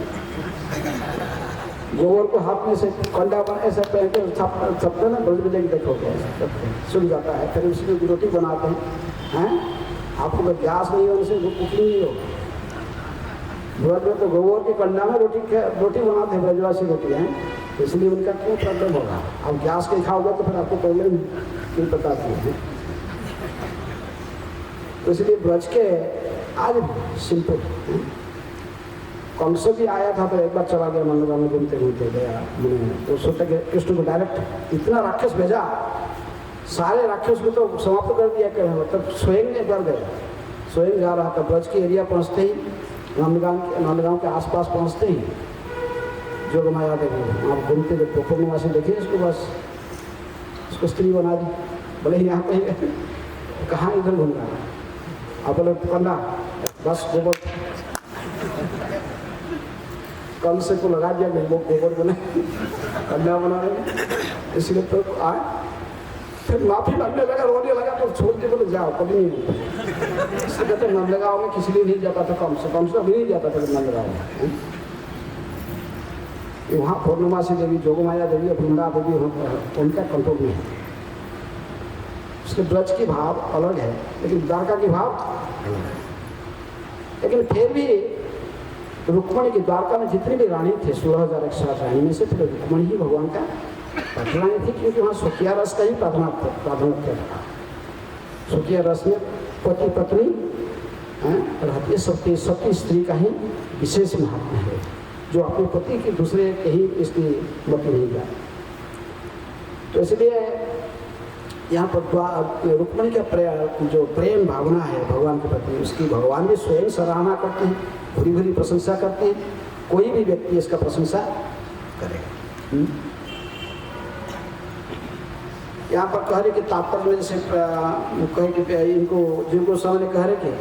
गोबर को हाथ में से कंडा बना ऐसा पहन के छपते ना बज बजे देखोगे सुन जाता है। फिर उसकी रोटी बनाते हैं। आपको अगर गैस नहीं हो उनसे कुकिंग नहीं हो। ब्रज में तो गोबर के कंडा में रोटी बनाते हैं, ब्रजवासी रोटी हैं, इसलिए उनका क्यों प्रॉब्लम होगा? अब गैस के खाओगे तो फिर आपको प्रॉब्लम नहीं पता है। तो इसलिए ब्रज के आज सिंपल। कंस भी आया था तो एक बार चला गया मंदिर में घूमते घूमते गया। तो सोचा कि कृष्ण को डायरेक्ट इतना राक्षस भेजा, सारे राक्षस को तो समाप्त कर दिया। मतलब स्वयं ने डर गया, स्वयं जा रहा था। ब्रज के एरिया पहुँचते ही नंदगांव के आसपास पहुँचते ही जोग माया देवी आप घूमते देखो पूर्णवासी देखिए इसको, बस उसको स्त्री बना दी। बोले यहाँ पे कहाँ इधर घूम रहा है? आप बोले कंधा बस गोबर कम से को लगा दिया गोबर बने कन्या बना रहे। इसलिए तो आए फिर माफी मांगने लगा, रोने लगा। तो छोड़ के बोले जाओ, कभी नहीं होता। इसलिए कहते नंदगांव में किसी लिए नहीं जाता था, कम से अभी नहीं जाता था नंदगांव में। वहाँ पूर्णमासी देवी, जोगमाया देवी और वृंदा देवी उनका कंट्रोल में है। उसके ब्रज की भाव अलग है, लेकिन द्वारका की भाव अलग है। लेकिन फिर भी रुक्मणी की द्वारका में जितनी भी रानी थे 16,160 रानी में से फिर रुक्मणी ही भगवान का रानी थी, क्योंकि वहाँ सुखिया रस का ही प्राधान्य था। सुखिया रस में पति पत्नी रहती है, सती स्त्री का ही विशेष महत्व है, जो अपने पति के दूसरे के ही इसकी मति नहीं जाए। तो इसलिए यहाँ पर रुक्मणी का जो प्रेम भावना है भगवान के प्रति, उसकी भगवान भी स्वयं सराहना करते हैं, भूरी भूरी प्रशंसा करते हैं। कोई भी व्यक्ति इसका प्रशंसा करेगा। यहाँ पर कह रहे कि तात्पर्य में जैसे कहे कि इनको जिनको सामने कह रहे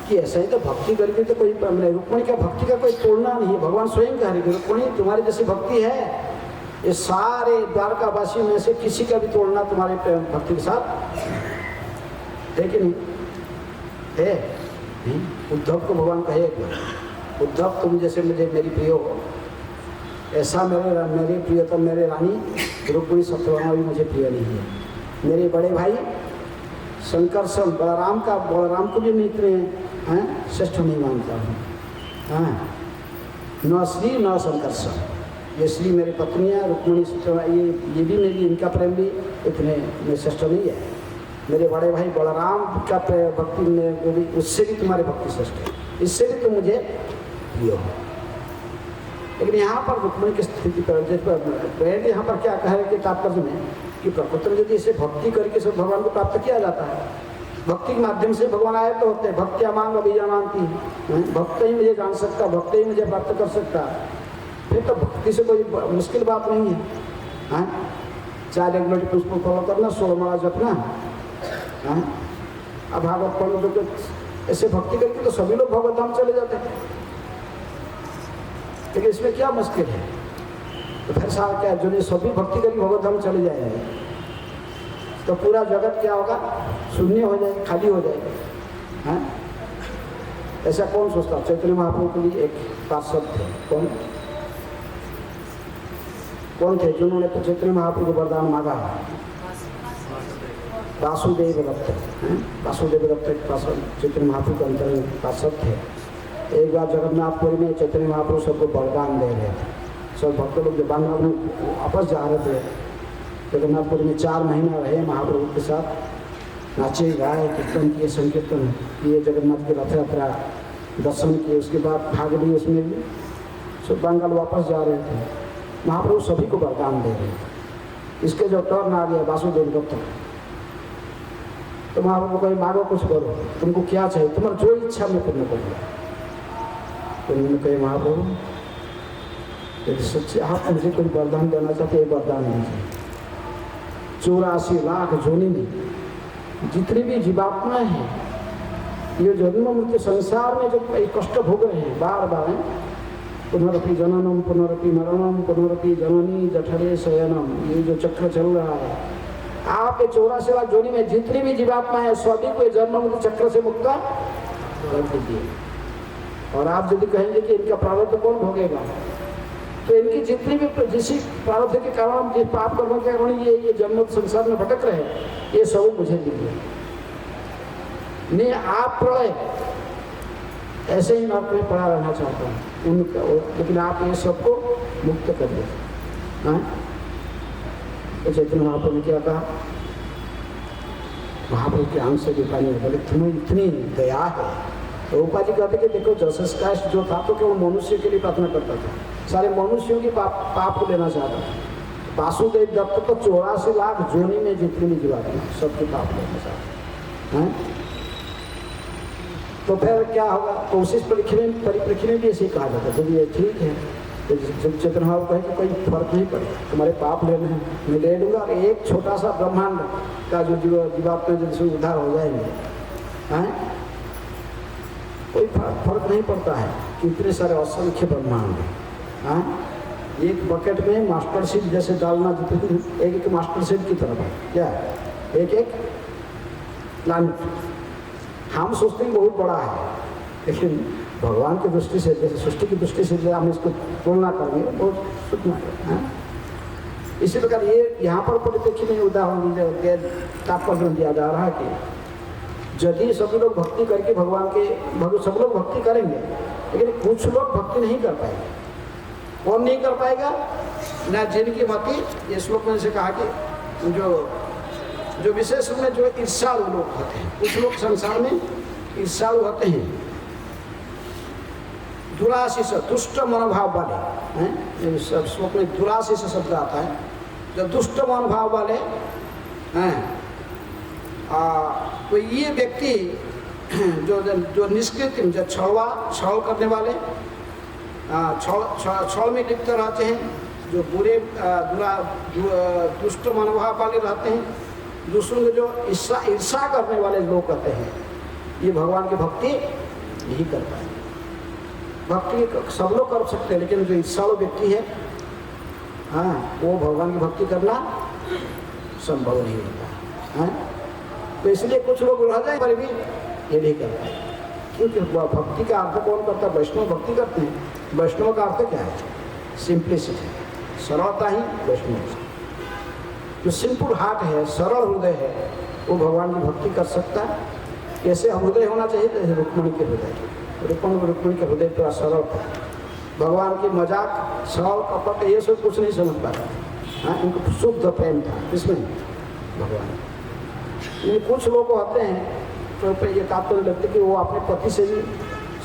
कि ऐसा ही तो भक्ति करके तो कोई रुक्मणी का भक्ति का कोई तोड़ना नहीं है। भगवान स्वयं कह रहे कि रुक्मणी तुम्हारी जैसी भक्ति है, ये सारे द्वारकावासियों में से किसी का भी तोड़ना तुम्हारे भक्ति के साथ है कि नहीं है? उद्धव को भगवान कहे उद्धव तुम जैसे मुझे मेरी प्रिय हो, ऐसा मेरे प्रियतम मेरे रानी रुक्मिणी सत्यभामा भी मुझे प्रिय नहीं है। मेरे बड़े भाई शंकरसन बलराम को भी मैं इतने श्रेष्ठ नहीं मानता हूँ। न श्री न शंकरसन, ये श्री मेरी पत्नियाँ रुक्मिणी सत्यभामा ये भी मेरी, इनका प्रेम भी इतने में श्रेष्ठ नहीं है। मेरे बड़े भाई बलराम का भक्ति में भी उससे भी तुम्हारी भक्ति श्रेष्ठ है, इससे भी तुम मुझे प्रिय हो। लेकिन यहाँ पर रुक्मिणी की स्थिति पर यहाँ पर क्या कह रहे कि तात्पर्य में कि प्रकृति में यदि इसे भक्ति करके सब भगवान को प्राप्त किया जाता है, भक्ति के माध्यम से भगवान आए तो होते हैं। भक्ति मांग अभिजानती, भक्त ही मुझे जान सकता, भक्त ही मुझे प्राप्त कर सकता, फिर तो भक्ति से कोई मुश्किल बात नहीं है। 4 रेगुलर पुष्प फॉलो करना, 16 माला जपना, अब भागवत पढ़ो तो ऐसे भक्ति करके तो सभी लोग भगवत धाम चले जाते हैं। लेकिन इसमें क्या मुश्किल है? तो फिर साल क्या जो सभी भक्ति करके भगवत धाम चले जाएंगे तो पूरा जगत क्या होगा? शून्य हो जाएगा, खाली हो जाएगा। हैं? ऐसा कौन सोचता? चैतन्य महाप्रभु के लिए एक पार्षद थे, कौन थे जिन्होंने तो चैतन्य महाप्रभु को वरदान मांगा? वासुदेव रक्त हैं, वासुदेव रक्त एक पार्षद चैतन्य महाप्रभु के अंतर पार्षद थे। एक बार जगन्नाथपुरी में चैतन्य महाप्रभु सबको बलिदान दे रहे थे। सब भक्त लोग जब बांग्ला में वापस जा रहे थे, जगन्नाथपुरी में 4 महीना रहे महाप्रभु के साथ, नाचे गाए, कीर्तन किए, संकीर्तन किए, जगन्नाथ की रथ यात्रा दर्शन किए, उसके बाद भाग लिए उसमें भी। सब बंगाल वापस जा रहे थे, महाप्रभु सभी को वरदान दे रहे थे। इसके जो टर्न आ गया वासुदेव दत्त, तो महाप्रभु कहे मांगो कुछ करो, तुमको क्या चाहिए, तुम्हारा जो इच्छा में पूर्ण करूँगा। तो उन्होंने कहे महाप्रभु यदि सच्चे आप मुझे कोई वरदान देना चाहते हैं, वरदान दीजिए। 84 लाख जोनी में जितनी भी जीवात्माएं हैं, ये जन्म मृत्यु संसार में जो कष्ट भोग रहे हैं बार बार, पुनरपि जननम पुनरपि मरणम पुनरपि जननी जठरे शयनम, ये जो चक्र चल रहा है, आप 84 लाख जोनी में जितनी भी जीवात्मा है सभी को जन्म मृत्यु चक्र से मुक्त कर दीजिए। और आप यदि कहेंगे कि इनका प्रारब्ध कौन भोगेगा, तो इनकी जितनी भी जिस प्रारब्ध के कारण, जिस पाप कर्म के कारण ये जन्म संसार में भटक रहे हैं, ये सब मुझे दीजिए। नहीं आप प्रलय ऐसे ही नरक में पड़ा रहना चाहता हूँ उनका, लेकिन आप ये सबको मुक्त कर दे। तो चैतन्य महाप्रभु ने क्या कहा, महाप्रभु के आंख से भी पानी बोले तुम्हें इतनी दया है। तो रूपा जी कहते कि देखो जसस कास्ट जो था तो केवल मनुष्य के लिए प्रार्थना करता था, सारे मनुष्यों की पाप को लेना चाहता था। वासुदेव दत्त तो 84 लाख जोनी में जितनी भी जीवात्मा सबके पाप लेना चाहता है। तो फिर क्या होगा, तो उसी परिप्रेक्षी में भी ऐसे कहा जाता है। जब ये ठीक है, तो जब चैतन्य महाप्रभु कहे कि कोई फर्क नहीं पड़ेगा, तुम्हारे पाप लेने हैं मैं ले लूँगा, और एक छोटा सा ब्रह्मांड का जो जीवात्मा जिसमें उद्धार हो जाएंगे, हैं कोई फर्क नहीं पड़ता है कि इतने सारे असंख्य ब्रह्मांड हैं। एक बकेट में मास्टर शीट जैसे डालना, जितने एक मास्टर शीट की तरफ है क्या, एक प्लानिट। हम सोचते हैं बहुत बड़ा है, लेकिन भगवान की दृष्टि से, जैसे सृष्टि की दृष्टि से हम इसको तुलना करेंगे बहुत सूक्ष्म है। इसी प्रकार ये यहाँ पर परिप्रेक्षी में उदाहरण दिया, तात्पर्य दिया जा रहा है कि यदि सभी लोग भक्ति करके भगवान के सब लोग भक्ति करेंगे, लेकिन कुछ लोग भक्ति नहीं कर पाएंगे। कौन नहीं कर पाएगा ना, जिनकी मति, ये श्लोक में से कहा कि जो विशेष रूप में जो ईर्ष्यालु लोग होते हैं, कुछ लोग संसार में ईर्ष्यालु होते हैं, दुराशीष दुष्ट मनोभाव वाले हैं। श्लोक में दुराशीष शब्द आता है, जो दुष्ट मनोभाव वाले हैं। तो ये व्यक्ति जो निष्कृतिम, जो छल करने वाले, छल में लिप्त रहते हैं, जो बुरे दुष्ट मनोभाव वाले रहते हैं, दूसरों को जो ईर्षा करने वाले लोग कहते हैं, ये भगवान की भक्ति नहीं कर पाए। भक्ति सब लोग कर सकते हैं, लेकिन जो ईर्षालु व्यक्ति है, वो भगवान की भक्ति करना संभव नहीं होता है। तो इसलिए कुछ लोग रह जाए पर भी ये नहीं कर पाए, क्योंकि भक्ति का अर्थ कौन करता है, वैष्णव भक्ति करते हैं। वैष्णव का अर्थ क्या है, सिंप्लिसिटी, सरलता ही वैष्णव। जो सिंपल हार्ट है, सरल हृदय है, वो भगवान की भक्ति कर सकता है। कैसे हृदय होना चाहिए, जैसे रुक्मणी के हृदय, रुक्मणी के हृदय थोड़ा सरल था। भगवान की मजाक, सरल, कपट, ये सब कुछ नहीं समझ पाता। इनको शुद्ध प्रेम था इसमें भगवान। कुछ लोग होते हैं तो ये तात्पर्य लगते कि वो अपने पति से भी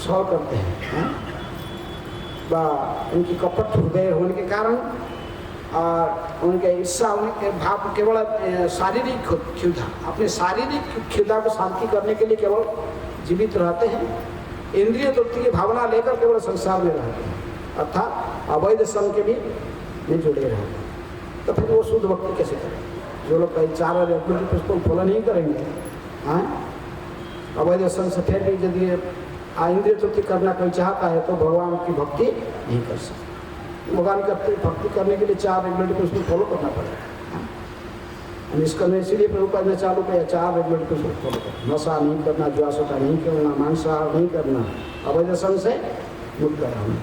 सौ करते हैं, उनकी कपट हृदय होने के कारण, और उनके ईर्षा, उनके भाव केवल शारीरिक क्षुधा, अपने शारीरिक क्षुधा को शांति करने के लिए केवल जीवित रहते हैं, इंद्रिय तृप्ति की भावना लेकर केवल संसार में रहते हैं, अर्थात अवैध संग के भी नहीं जुड़े रहते हैं। तो फिर वो शुद्ध भक्ति कैसे करें? जो लोग कई 4 रेगुलर उसको फॉलो नहीं करेंगे, अवैध संग से फिर भी यदि इंद्रिय तृप्ति करना कोई चाहता है तो भगवान की भक्ति नहीं कर सकते। भगवान की भक्ति करने के लिए 4 रेगुलर उसको फॉलो करना पड़ेगा। इसका मैं इसीलिए प्रभुपाद ने चालू किया, 4 रेगुलर उसको फॉलो करना, नशा नहीं करना, जुआसोटा नहीं करना, मांसाहार नहीं करना, अवैध संग से मुक्त रहना।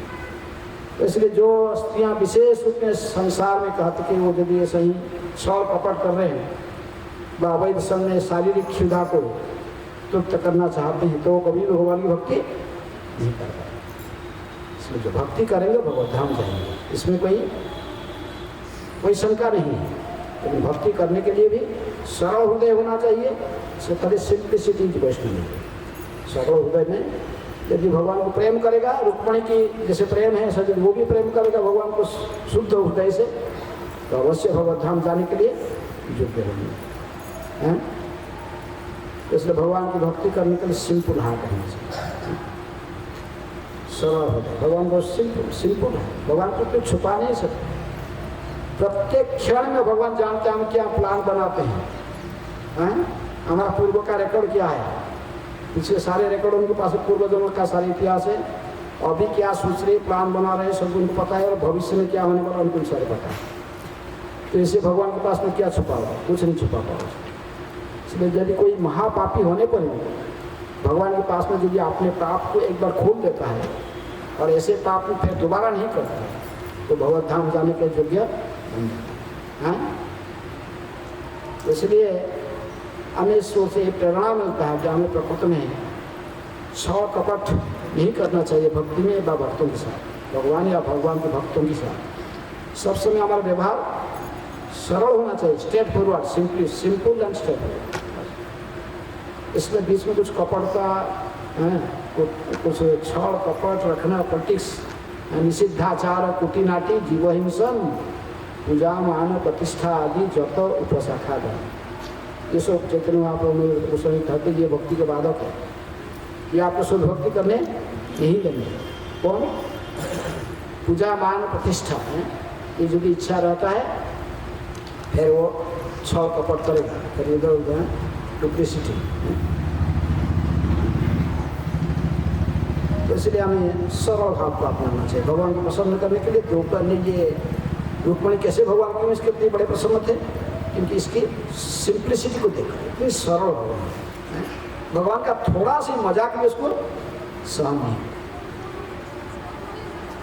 तो इसलिए जो स्त्रियाँ विशेष रूप में संसार में कहते कि वो यदि ऐसे ही छल कपट कर रहे हैं, अवैध संग में शारीरिक क्षुधा को तृप्त करना चाहते हैं तो कभी भगवान की भक्ति नहीं कर पाए। इसमें जो भक्ति करेंगे भगवत धाम जाएंगे, इसमें कोई शंका नहीं है। लेकिन भक्ति करने के लिए भी सरल हृदय होना चाहिए। इससे थोड़ी सिंप्लिसिटी की वैष्णव है। सरल हृदय में यदि भगवान को प्रेम करेगा, रुक्मणी की जैसे प्रेम है सजन वो भी प्रेम करेगा भगवान को शुद्ध हृदय से, तो अवश्य भगवत धाम जाने के लिए योग्य होंगे। इसलिए भगवान की भक्ति करने के लिए सिंपल हार्ट होना चाहिए, सरल हृदय। भगवान को सिंपल है, भगवान को कुछ छुपा नहीं सकते। प्रत्येक क्षण में भगवान जानते हैं हम क्या प्लान बनाते हैं। हमारा पूर्व का रिकॉर्ड क्या है, पिछले सारे रिकॉर्ड उनके पास, पूर्वजन्म का सारा इतिहास है। अभी क्या सोच रहे, प्लान बना रहे, सब उनको पता है। और भविष्य में क्या होने वाला उनको सारे पता है। तो इसे भगवान के पास में क्या छुपा हुआ, कुछ नहीं छुपा पाओ। इसलिए यदि कोई महापापी होने पर भी भगवान के पास में यदि अपने पाप को एक बार खोल देता है और ऐसे पाप में फिर दोबारा नहीं करता तो भगवत धाम जाने के योग्य है। इसलिए हमें ईश्वर से प्रेरणा मिलता है कि हमें प्रकृति में छल कपट नहीं करना चाहिए भक्ति में व भक्तों के साथ, भगवान या भगवान के भक्तों के साथ। सब समय हमारा व्यवहार सरल होना चाहिए, straight forward, simple and straight forward. इसमें बीच में कुछ कपटता है, कुछ छल कपट रखना, पॉलिटिक्स, निषिद्धाचार, कुटिनाटी, जीवहिंसन, पूजा मान प्रतिष्ठा आदि जप उपशाखा दान, ये सब चैतन्य महाप्रभु गोस्वामी कहते ये भक्ति के बाधक है। ये आपको शुद्ध भक्ति करने नहीं देंगे। कौन? पूजा मान प्रतिष्ठा है, ये जो भी इच्छा रहता है फिर वो छल कपट करेगा, फिर इधर उधर डुप्लिसिटी। तो इसलिए हमें सरल भाव को अपनाना चाहिए भगवान को प्रसन्न करने के लिए। द्रौपदी ये रुक्मणी कैसे भगवान क्यों इसके प्रति बड़े प्रसन्न थे, क्योंकि इसकी सिंप्लिसिटी को देखकर इतनी सरल भगवान का थोड़ा सी मजाक भी उसको सहन नहीं।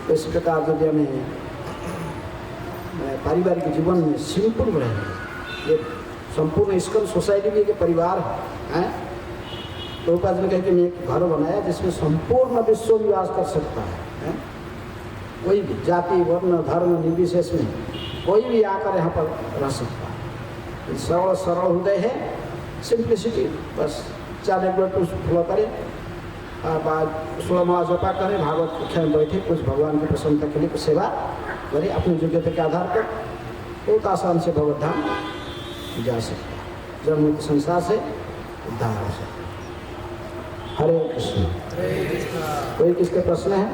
तो इस प्रकार यदि हमें पारिवारिक जीवन में सिंपल रहेंगे, ये संपूर्ण इसकन सोसाइटी भी एक परिवार है। प्रभुपाद ने कहा कि मैं एक घर बनाया जिसमें संपूर्ण विश्व निवास कर सकता है। कोई भी जाति वर्ण धर्म निर्विशेष में कोई भी आकर यहाँ पर रह सकता है। सरल सरल हृदय है, सिंप्लिसिटी। बस 4 एक बार फॉलो करें, बाद 16 माह जपा करें, भागवत कक्षा में बैठे, कुछ भगवान की प्रसन्नता के लिए कुछ सेवा करें अपनी योग्यता के आधार पर, बहुत आसान से भगवत धाम जा सकता है। जब मुक्त संसार से उद्धार हो सकता है। हरे कृष्ण। कोई किसके प्रश्न है?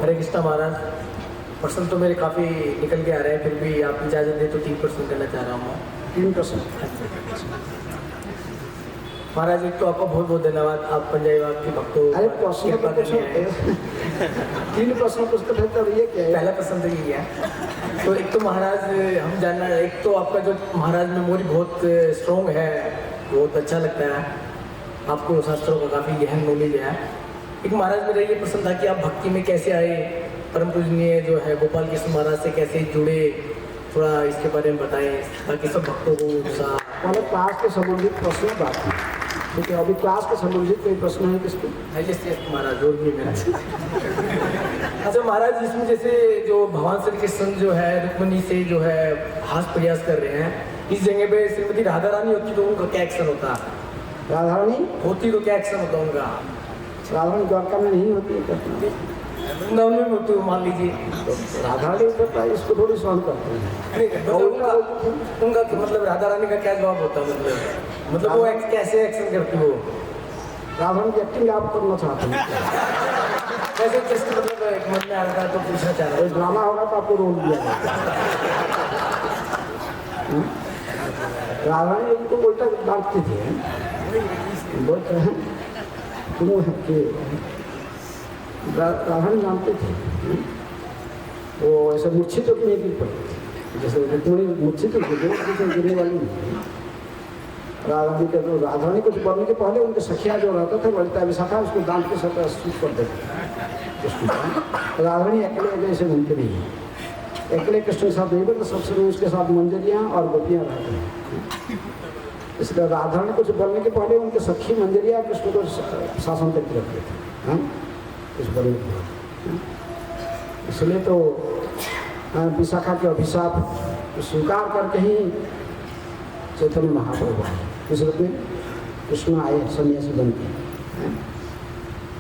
हरे कृष्णा महाराज, प्रश्न तो मेरे काफ़ी निकल के आ रहे हैं, फिर भी आप इजाज़त दे तो 3 प्रश्न करना चाह रहा हूँ मैं। 3 प्रश्न। महाराज एक तो आपका बहुत बहुत धन्यवाद, आप पंजाबी बाग के भक्तों। अरे प्रश्न तो कुछ 3 प्रश्न पुस्तक है, तो ये क्या है? पहला प्रश्न तो यही है। तो एक तो महाराज हम जानना, एक तो आपका जो महाराज मेमोरी बहुत स्ट्रॉन्ग है, बहुत अच्छा लगता है, आपको शास्त्रों का काफ़ी गहन नॉलेज है। एक महाराज मेरा ये प्रश्न था कि आप भक्ति में कैसे आए, परम पूजनीय जो है गोपाल कृष्ण महाराज से कैसे जुड़े, थोड़ा इसके बारे में बताएं ताकि सब भक्तों को पहले क्लास के संबंधित प्रश्न बात है, ठीक है? अभी क्लास के संबंधित कोई प्रश्न है किसको? महाराज जोर भी मेरा। अच्छा महाराज, इसमें जैसे जो भगवान श्री कृष्ण जो है रुक्मिणी से जो है हास प्रयास कर रहे हैं, इस जगह पे श्रीमती राधा रानी होती तो उनका क्या एक्शन होता? राधा रानी होती तो क्या एक्शन होता उनका? राधा रानी द्वारका में नहीं होती है, वृंदावन में होती हो मान लीजिए, राधा रानी होता है, इसको थोड़ी सहन करते हैं। उनका मतलब राधा रानी का क्या जवाब होता है? मतलब वो कैसे एक्शन करती वो? राधा रानी की एक्टिंग आप करना चाहते हैं? कैसे जैसे मतलब एक मन में आ रहा था तो पूछना चाह रहा हूँ। ड्रामा होगा तो आपको रोल दिया जाएगा। राधा रानी उनको उल्टा डांटती थी, बोलते हैं तुम राधा जानते थे वो ऐसे मूर्छित होकर नहीं गिर पड़ी, जैसे रुक्मिणी मूर्छित होती है गिरने वाली नहीं। राधा के तो राधा कुछ बनने के पहले उनके सखिया जो रहता था ललिता विशाखा, उसको दांत के साथ सूट कर देते कृष्ण का। राधारानी अकेले जैसे बनते नहीं है, अकेले कृष्ण के साथ नहीं बनते, सबसे में उसके साथ मंजरियाँ और गोपियाँ रहते हैं। इसलिए राधारानी कुछ बोलने के पहले उनके सखी मंजरियाँ कृष्ण को शासन तक रखते थे, हाँ, इस बोलने के बाद। इसलिए तो विशाखा के अभिशाप स्वीकार करके ही चैतन्य महाप्रभु आए, इस रूप में कृष्ण आए सन्यासी बन के।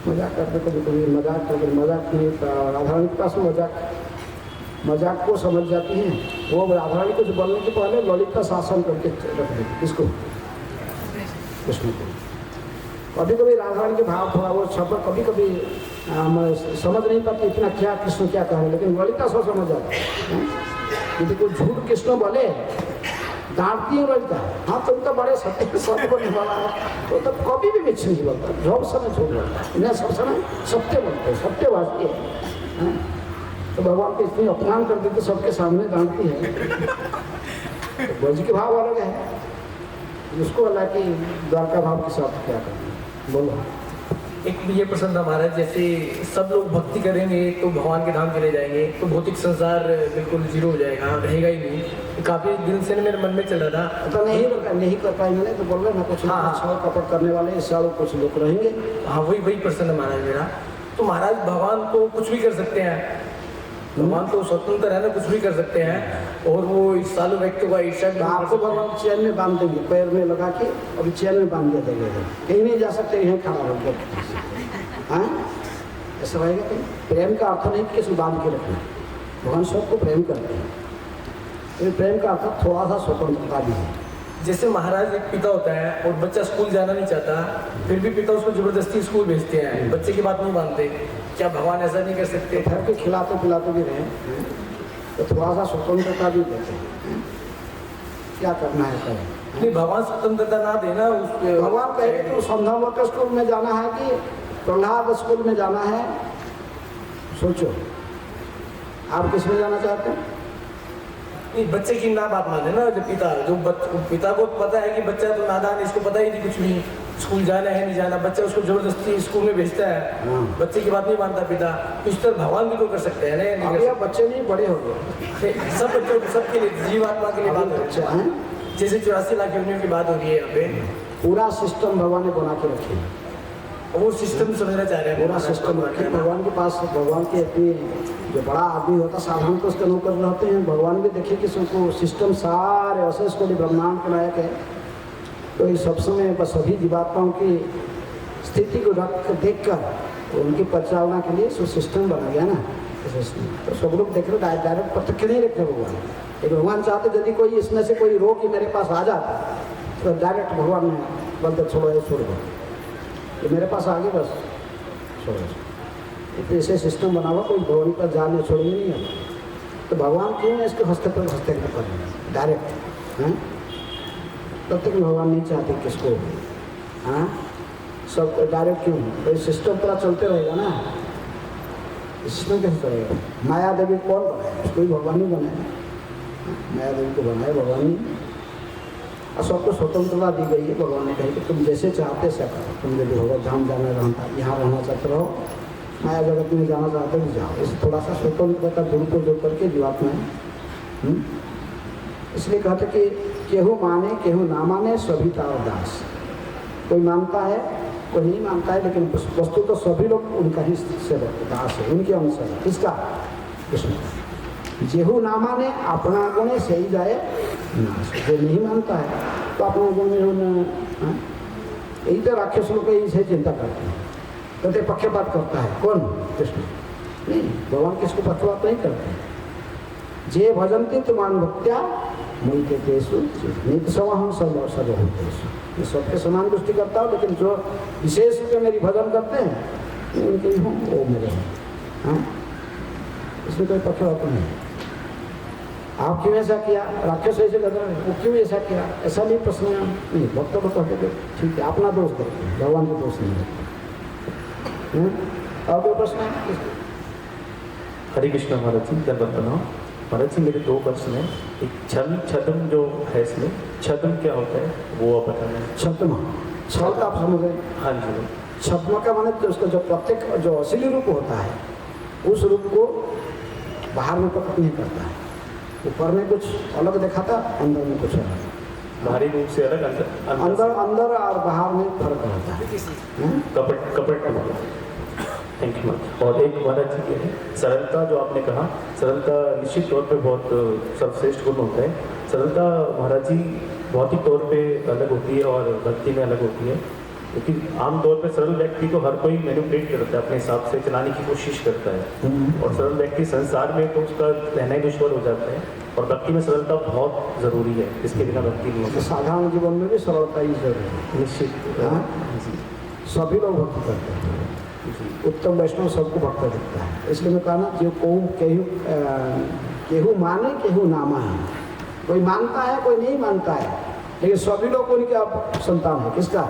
मजाक करते कभी कभी मजाक करके मजाक किए, राधारानी के पास मजाक को समझ जाती हैं। वो राधारानी कुछ बोलने के पहले ललित का शासन करके रख देती इसको, कृष्ण को। कभी कभी राधारानी के भाव थोड़ा वो शब्द कभी कभी समझ नहीं पाती इतना क्या कृष्ण क्या कह रहे, लेकिन ललिता सब समझ जाती है। यदि कोई झूठ कृष्ण बोले डांटती है ललिता, हाँ तुम तो बड़े सत्य बोलने वाला है, तो तब कभी भी मिछ नहीं बोलता, सब समय झूठ बोलता, इन्हें सब समय सत्य बोलते, सत्यवादी है। तो भगवान को इतनी अपमान कर देते सबके सामने डांटती है, तो ब्रज के भाव अलग है, उसको अलग कि द्वारका भाव के साथ क्या करना। बोलो। एक ये प्रश्न था महाराज, जैसे सब लोग भक्ति करेंगे तो भगवान के धाम चले जाएंगे, तो भौतिक संसार बिल्कुल जीरो हो जाएगा, रहेगा ही नहीं। काफी दिन से मेरे मन में चल रहा था, तो नहीं कर पाएंगे तो बोल रहे ना कुछ छल कपट करने वाले इस सालों कुछ लोग रहेंगे। हाँ वही प्रश्न है महाराज मेरा। तो महाराज भगवान तो कुछ भी कर सकते हैं, भगवान तो स्वतंत्र है ना, कुछ भी कर सकते हैं, और वो इस सालों व्यक्तियों का ईर्ष्या भी आपको भगवान चैन में बांध देंगे, पैर में लगा के अभी चैन में बांध दिया देंगे, कहीं नहीं जा सकते, यहीं खड़ा होकर। हाँ ऐसा रहेगा कहीं। प्रेम का अर्थ नहीं किसी बांध के रखना, भगवान सबको प्रेम करते हैं, लेकिन प्रेम का अर्थ थोड़ा सा स्वतंत्रता भी है। जैसे महाराज एक पिता होता है और बच्चा स्कूल जाना नहीं चाहता, फिर भी पिता उसको जबरदस्ती स्कूल भेजते हैं, बच्चे की बात नहीं मानते, क्या भगवान ऐसा नहीं कर सकते? घर के खिलाते पिलाते भी रहे तो थोड़ा सा स्वतंत्रता भी देते हैं, क्या करना है करें। नहीं भगवान स्वतंत्रता ना देना, भगवान कहे तो संध्यावत स्कूल में जाना है कि प्रहलाद स्कूल में जाना है, सोचो आप किस में जाना चाहते हैं। नहीं बच्चे की ना बात माने ना, जो पिता को पता है कि बच्चा तो नादान है, इसको पता ही नहीं कुछ नहीं, स्कूल जाना है नहीं जाना, बच्चा उसको जबरदस्ती स्कूल में भेजता है, बच्चे की बात नहीं मानता पिता, तो इस तरह भगवान भी तो कर सकते हैं ना। बच्चे नहीं बड़े हो गए, सब बच्चों सबके लिए, जीवात्मा के लिए बात हो रही है। जैसे 84 लाख योनियों की बात हो रही है यहाँ पे, पूरा सिस्टम भगवान ने बना के रखे, वो सिस्टम समझना चाह रहे हैं, पूरा सिस्टम रखे भगवान के पास। भगवान के इतनी जो बड़ा आदमी होता साधारण तो उसके नौकर रहते हैं, भगवान भी देखिए कि सबको सिस्टम सारे अशेष को ब्रह्मांड के नायक है, तो ये सब समय बस सभी जीवात्माओं की स्थिति को देख कर तो उनकी परिचालना के लिए सिस्टम बना गया ना, तो सब लोग देख रहे डायरेक्ट प्रत्यक्ष नहीं रखते भगवान, लेकिन भगवान चाहते यदि कोई इसमें से कोई रोग ही मेरे पास आ जाता तो डायरेक्ट भगवान ने बोलते छोड़ो ये छोड़ दो, तो मेरे पास आ गए बस छोड़ो। तो ऐसे सिस्टम बना हुआ, कोई भगवान पर जाने छोड़ेंगे नहीं है, तो भगवान क्यों है इसके हस्तक्षेप करेंगे डायरेक्ट हैं, तब तक भगवान नहीं चाहते किसको, हाँ सब डायरेक्ट क्यों, तो सिस्टम पूरा चलते रहेगा ना, सिस्टम कैसे चलेगा। माया देवी कौन बनाया, कोई भगवान नहीं बनाया, माया देवी को बनाया भगवान ने, और सबको स्वतंत्रता दी गई है। भगवान ने कही कि तुम जैसे चाहते ऐसा करो, तुम यदि भगवत धाम जाना रहता यहाँ रहना चाहते रहो, माया जगत में जाना चाहते भी जाओ, इसे थोड़ा सा स्वतंत्रता दुरुपयोग करके जीवात्मा इसलिए कहते कि केहू माने केहू ना माने सभी तार दास, कोई मानता है कोई नहीं मानता है, लेकिन वस्तु तो सभी लोग उनका ही सेवक दास है, उनके अनुसार। किसका? कृष्ण। जेहू ना माने अपना गुण से ही जाए नाश, जो नहीं मानता है तो अपना गुण में यही तो राक्षस लोग इसे चिंता करते हैं, कहते पक्षपात करता है कौन? कृष्ण। नहीं, भगवान किसको पक्षपात नहीं करते। जे भजंती तुमान भक्त्या मुझे तेसु नित्य समाहम सर्व होतेसु, मैं सबके समान दृष्टि करता हूँ, लेकिन जो विशेष रूप से मेरी भजन करते हैं उनके ही हूँ, वो मेरे हैं। हाँ, इसमें कोई पक्षपात नहीं। आप क्यों ऐसा किया, राक्षस ऐसे कर रहे हैं, वो क्यों ऐसा किया, ऐसा नहीं प्रश्न नहीं। भक्त लोग कहते थे ठीक है अपना दोष देखते हैं, भगवान का दोष नहीं देखते। और कोई प्रश्न है? हरे कृष्ण महाराज जी, दंडवत महाराज जी, मेरे 2 प्रश्न हैं। एक छद्म जो है इसमें, छद्म क्या होता है वो आप बताना। छद्म छल का आप समझ रहे? हाँ जी। छद्म का माने तो उसका जो प्रत्येक जो असली रूप होता है उस रूप को बाहर में प्रकट नहीं करता है। ऊपर में कुछ अलग दिखाता, अंदर में कुछ अलग, बाहरी रूप से अलग, अंदर अंदर और बाहर में फर्क रहता है। कपट। Thank you. और एक महाराज जी ये है सरलता, जो आपने कहा, सरलता निश्चित तौर पे बहुत सर्वश्रेष्ठ गुण होता है। सरलता महाराज जी भौतिक तौर पे अलग होती है और भक्ति में अलग होती है, क्योंकि आमतौर पे सरल व्यक्ति को हर कोई मैनिपुलेट करता है, अपने हिसाब से चलाने की कोशिश करता है, और सरल व्यक्ति संसार में तो उसका रहना ही दुश्वार हो जाता है। और भक्ति में सरलता बहुत ज़रूरी है, इसके बिना भक्ति नहीं होती। साधारण जीवन में भी सरलता ही जरूरी है। निश्चित। हाँ? जी सभी लोग भक्ति करते हैं, जी। उत्तम वैष्णव सबको भक्त दिखता है। इसलिए मैं कहना जो केहू माने केहू ना माने, कोई मानता है कोई नहीं मानता है, लेकिन सभी लोग उनके संतान है। किसका?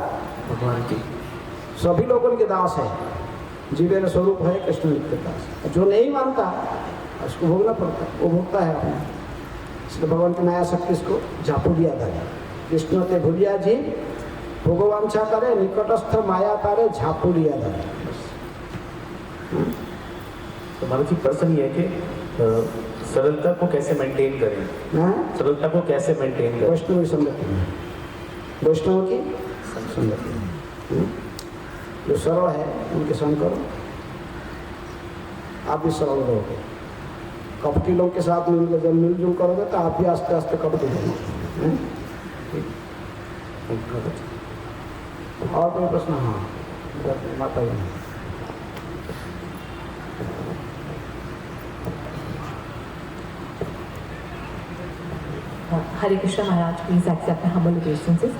भगवान की। सभी लोग उनके दास है। जीवन स्वरूप है कृष्ण नित्य दास। जो नहीं मानता उसको भोगना पड़ता है, वो भोगता है अपना। इसलिए भगवान की नया शक्ति इसको झापुलिया धरे, कृष्ण ते भूलिया जी भगवान छा करे, निकटस्थ माया तारे झापुलिया धरे। तो महाराज जी प्रश्न ये है कि सरलता को कैसे मेंटेन करें? हाँ? सरलता को कैसे मेंटेन करें? वैष्णव की संगति में, वैष्णव की संगति में। जो सरल है उनके संग करो, आप भी सरल रहोगे। कपटी लोग के साथ मिलकर जब मिलजुल करोगे तो आप भी आस्ते आस्ते कपटी बनो। और कोई प्रश्न? हाँ माता जी। Hare Krishna Maharaj, please accept my humble obeisances।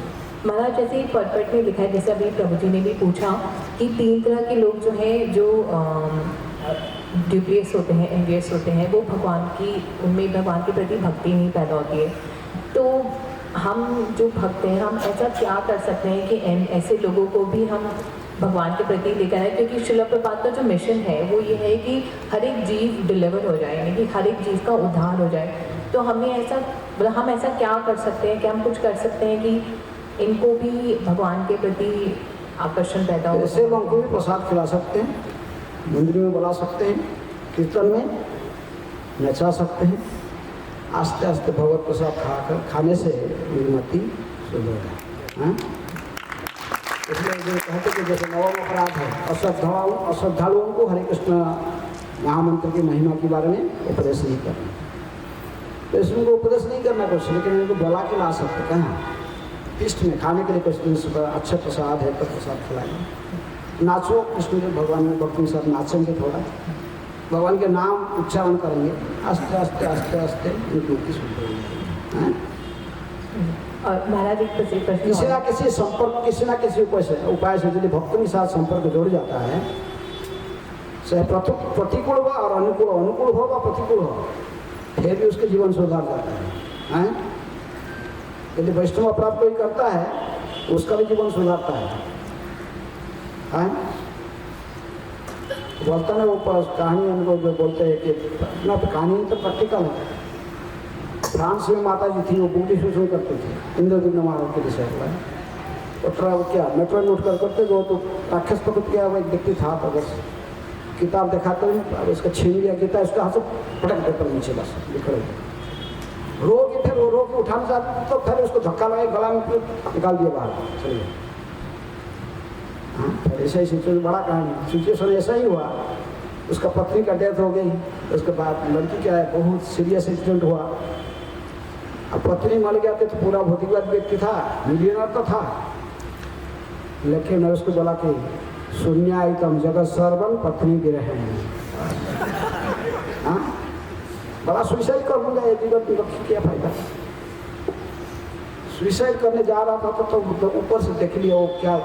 Maharaj जैसे पर्पट में लिखा है, जैसे अभी प्रभु जी ने भी पूछा कि 3 तरह के लोग जो हैं, जो ड्यूबियस होते हैं, एनवियस होते हैं, वो भगवान की, उनमें भगवान के प्रति भक्ति नहीं पैदा होती है। तो हम जो भक्त हैं, हम ऐसा क्या कर सकते हैं कि ऐसे लोगों को भी हम भगवान के प्रति लेकर आए? क्योंकि श्रील प्रभुपाद का जो मिशन है वो ये है कि हर एक जीव डिलीवर हो जाए, यानी कि हर एक जीव का उद्धार हो जाए। तो हमें ऐसा, हम ऐसा क्या कर सकते हैं, क्या हम कुछ कर सकते हैं कि इनको भी भगवान के प्रति आकर्षण पैदा हो? ऐसे लोगों को भी प्रसाद खिला सकते हैं, मंदिर में बुला सकते हैं, कीर्तन में नचा सकते हैं। आस्ते आस्ते भगवत प्रसाद खाने से निर्मति सुधरेगा। इसलिए जो कहते कि जैसे नवम अपराध है, अश्रद्धालुओं को हरे कृष्ण महामंत्र की महिमा के बारे में उपदेश नहीं करना। तो इसमें को उपदेश नहीं करना कुछ, लेकिन इनको बुला के ला सकते। कहाँ? फीस्ट में खाने के लिए कुछ दिन सुबह अच्छे प्रसाद है तो प्रसाद खिलाएंगे। नाचो, कृष्ण के भगवान में भक्ति के साथ नाचेंगे, थोड़ा भगवान के नाम उच्चारण करेंगे, आस्ते आस्ते आस्ते आस्ते उनकी मुक्ति शुरू हो जाएगी। और महाराज एक प्रश्न, किसी ना किसी संपर्क, किसी ना किसी उपाय से यदि भक्तों के साथ संपर्क जुड़ जाता है, चाहे प्रतिकूल हो और अनुकूल हो व प्रतिकूल हो, फिर भी उसके जीवन सुधार जाता है। यदि वैष्णव अपराध कोई करता है उसका भी जीवन सुधारता है। बोलता है वो कहानी, हम लोग जो बोलते हैं कि अपना कहानी तो प्रैक्टिकल है। फ्रांस में माता जी थी, वो बूढ़ी शोषण करती थी, इंद्रदुम्न महाराज के विषय में। वो क्या मेट्रो में उठकर करते, जो तो राक्षस पकड़ गया, वो एक व्यक्ति था, तो बस किताब दिखाते हैं, अब इसका छीन लिया गीता, उसका हाथ से पटक देता नीचे, बस बिखर रो के, फिर वो रो के उठाने जाते तो फिर उसको धक्का लगा, गला में निकाल दिया बाहर, चलिए। हाँ, फिर ऐसा ही सिचुएशन, बड़ा कहानी सिचुएशन ऐसा ही हुआ। उसका पत्नी का डेथ हो गई, उसके बाद लड़की क्या है, बहुत सीरियस एक्सीडेंट हुआ। अब पत्नी मर गया तो पूरा भौतिकवाद व्यक्ति था, मिलियनर तो था, लेकिन मैं उसको बोला कि शून्यायतम जगत सर्वम पत्नी विरह। हाँ, बड़ा सुसाइड कर लूँगा, ये जीवन में क्या फायदा। सुसाइड करने जा रहा था तो ऊपर से देख लिया, वो क्या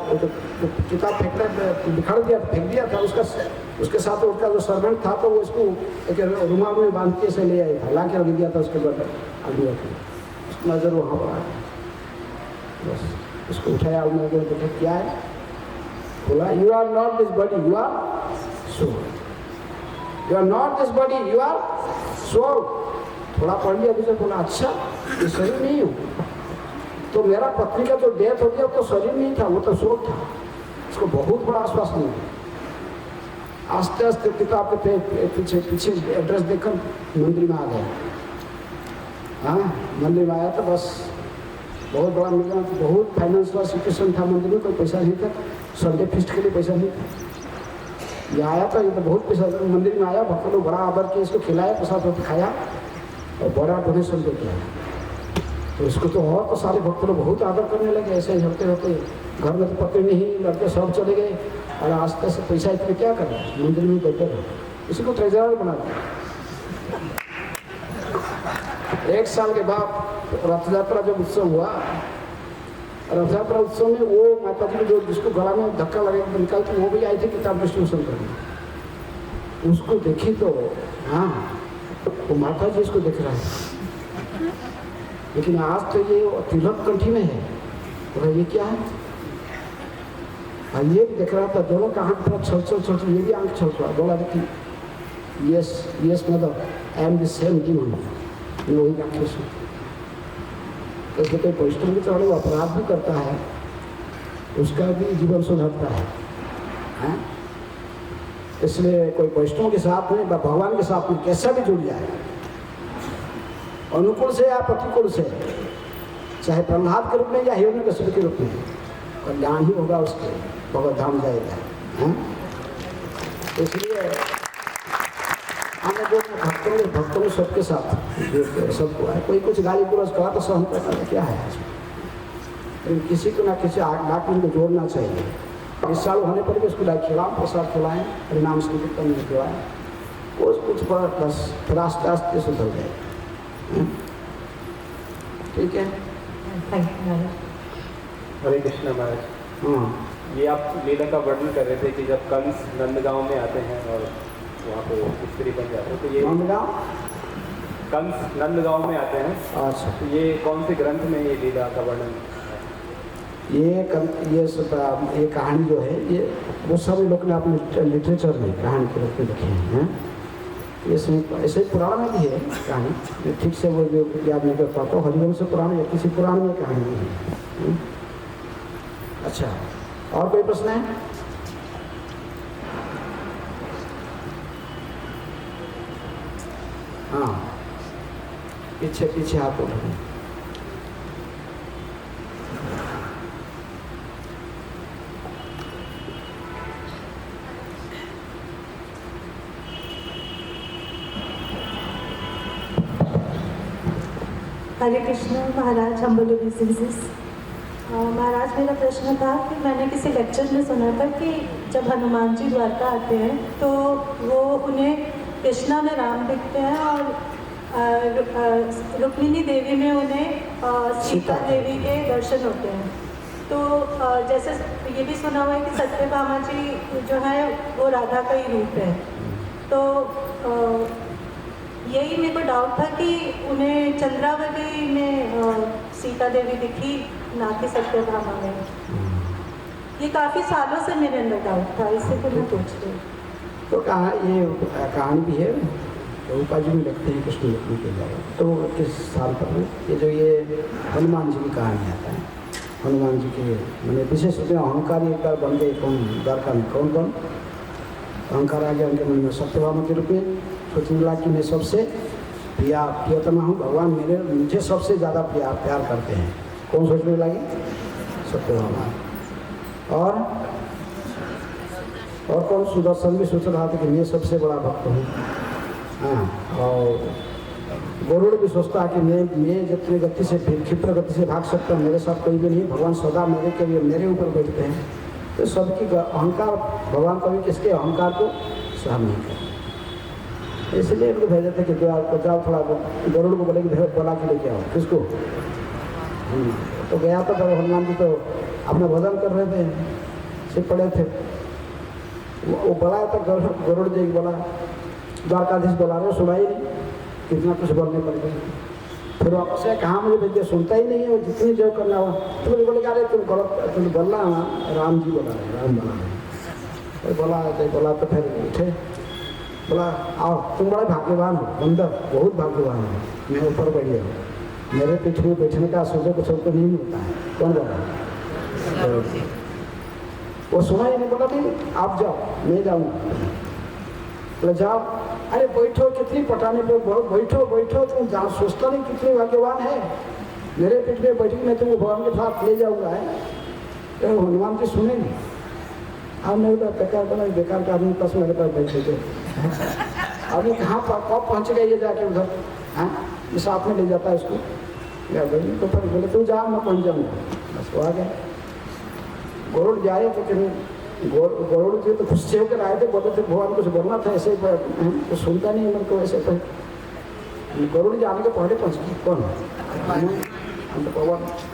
किताब फेंकना बिखर दिया, फेंक दिया था। उसके साथ उसका जो सर्वेंट था, तो वो इसको एक रुमाल में बांध के से ले आया था, ला के रख दिया था उसके बाद आदमी रखा, नजर वहाँ पर आया, बस उसको उठाया, उन्होंने देखा क्या है, बोला you are not this body, you are soul, you are not this body, you are soul. थोड़ा पढ़ लिया, अभी से बोला अच्छा ये शरीर नहीं हूँ, तो मेरा पत्नी का जो डेथ हो गया तो शरीर नहीं था, वो तो सोल था। उसको बहुत बड़ा आश्वासन मिला। आस्ते आस्ते किताब के पीछे पीछे एड्रेस देखकर मंदिर में आ गया। हाँ, मंदिर में आया तो बस बहुत बड़ा मिला, बहुत फाइनेंशियल सिचुएशन था मंदिर में, कोई पैसा नहीं था, संडे फीस्ट के लिए पैसा नहीं था। ये आया था, ये तो बहुत पैसा मंदिर में आया, भक्तों लोग बड़ा आदर किया, इसको खिलाया, प्रसाद रोटी खाया और बड़ा डोनेशन दे दिया। तो इसको तो और तो सारे भक्त लोग बहुत आदर करने लगे। ऐसे ही होते होते घर में तो पत्नी नहीं, लड़के सब चले गए और आस्ते से पैसा इतने क्या कर रहे हैं, मंदिर में बैठे रहे, इसी को ट्रेजरर बना दिया। 1 साल के बाद रथ यात्रा जब उत्सव हुआ, रथ यात्रा उत्सव में वो माता जी जो जिसको गला में धक्का लगे निकालते वो भी आई थी किताब डिस्ट्रीब्यूशन करने। उसको देखी तो हाँ, वो माता जी इसको देख रहा है, लेकिन आज तो ये तिलक कंठी में है। तो ये क्या है? ये भी देख रहा था, दोनों का आँख पूरा छल, ये भी आँख छल रहा। बोला देखिए yes mother, I am the same human. वही आँखें से कैसे कोई वैष्णव की तरह अपराध भी करता है, उसका भी जीवन सुधरता है। इसलिए कोई वैष्णव के साथ में भगवान के साथ में कैसा भी जुड़ जाए, अनुकूल से या प्रतिकूल से, चाहे प्रहलाद के रूप में या हिरण्यकश्यप के रूप में, कल्याण ही होगा उसके, भगवत धाम जाएगा। इसलिए हमें जो भक्तों में सबके साथ सबको है, कोई कुछ गाली गुलज करा तो सहन करना क्या है, लेकिन किसी को ना किसी डॉक्टर को जोड़ना चाहिए। इस साल होने पर भी उसको खिलाएं, प्रसाद खिलाएं, परिणाम संकीर्तन में खिलाएं, कुछ पर बस फिर आस्ते आस्ते सुधर जाए। ठीक है, हरे कृष्ण महाराज। हाँ, ये आप लीला का वर्णन कर रहे थे कि जब कंस नंदगांव में आते हैं और वहाँ पे स्त्री बन जाते हैं, तो ये कंस नंदगांव में आते हैं। अच्छा, तो ये कौन से ग्रंथ में ये लीला का वर्णन? ये कहानी जो है ये वो सभी लोग ने अपने लिटरेचर में कहानी के रूप में लिखे हैं। ऐसे पुराण में भी है कहानी, ठीक से वो याद नहीं कर पाता हूँ, हरिवंश से पुराण या किसी पुराण में कहानी है। अच्छा, और कोई प्रश्न है? हाँ, पीछे पीछे हाथ उठाओ। हरे कृष्ण महाराज, हम बोलो महाराज, मेरा प्रश्न था कि मैंने किसी लेक्चर में सुना था कि जब हनुमान जी द्वारका आते हैं तो वो उन्हें कृष्णा में राम दिखते हैं और रुक्मिणी देवी में उन्हें सीता देवी के दर्शन होते हैं। तो जैसे ये भी सुना हुआ है कि सत्यभामा जी जो है वो राधा का ही रूप है। तो यही मेरे को डाउट था कि उन्हें चंद्रावली में सीता देवी दिखी, ना कि सत्यभामा में। ये काफ़ी सालों से मेरे अंदर डाउट था, इससे तो मैं पूछ रही। तो कहा ये कहानी भी है, रूपा जी में लिखते हैं कृष्ण रुक्मिणी के लिए। तो किस साल पर ये जो ये हनुमान जी की कहानी आता है, हनुमान जी के मैंने विशेष रूप में अहंकार एक बार बन गए कौन द्वारका में, कौन अहंकार आ गया उनके मन में सत्यभामा के रूप में। सोचने लगा कि मैं सबसे प्रियतमा हूँ, भगवान मुझे सबसे ज़्यादा प्यार करते हैं। कौन सोचने लगी? सत्यभामा। और कौन? सुदर्शन भी सोच रहा था कि मैं सबसे बड़ा भक्त हूँ। हाँ, और गरुड़ भी सोचता है कि मैं जितनी गति से क्षिप्र गति से भाग सकता हूँ, मेरे साथ कोई भी नहीं, भगवान सदा मेरे ऊपर बैठते हैं। तो सबकी अहंकार, भगवान कभी किसके अहंकार को सहन नहीं करते, इसलिए उनको भेजे थे कि जाओ थोड़ा गरुड़ को बोले कि बोला के लेके आओ। किसको? तो गया तो हनुमान जी तो अपना भजन कर रहे थे, सिर्फ पड़े थे। वो बोला तो गरुड़ जी बोला, द्वारकाधीश बोला रहे, सुना ही नहीं, कितना कुछ बोलने पड़ गए। फिर वापस से कहाँ मुझे भेज दिया, सुनता ही नहीं है, वो जितनी जो करना हुआ। तो मुझे बोले अरे तुम गलत, तुम बोलना राम जी बोला रहे, राम बोला रहे। बोला तो फिर उठे, बोला आओ तुम बड़े भाग्यवान हो बंदर, बहुत भाग्यवान हो, मैं ऊपर बैठे हूँ, मेरे पीठ में बैठने का सोचो कुछ तो नहीं मिलता है। कौन बोला? वो सुना ही नहीं, बोला नहीं आप जाओ मैं जाऊँगा। बोले जाओ, अरे बैठो, कितनी पटाने पे बैठो बैठो, तुम जहाँ सोचता नहीं कितनी भाग्यवान है, मेरे पीठ में बैठ के मैं तुमको भगवान के साथ ले जाऊँगा है। तो हनुमान जी सुने नहीं, अब मेरे पास बेकार बना, बेकार का आदमी पास मेरे पास बैठे थे, आदमी कहाँ कब पहुँच गए ये जाके उधर, हाँ साथ में ले जाता है इसको, या भाई तो फिर बोले तू जा मैं पहुँच जाऊँगा, बस वो आ गया। गरुड़ जाए तो गरुड़ जी तो गुस्से होकर आए थे, बोले थे भगवान कुछ बोलना था ऐसे, तो सुनता नहीं मेरे को ऐसे। पर गरुड़ जी आने के पहले पहुँच गए, कौन हम तो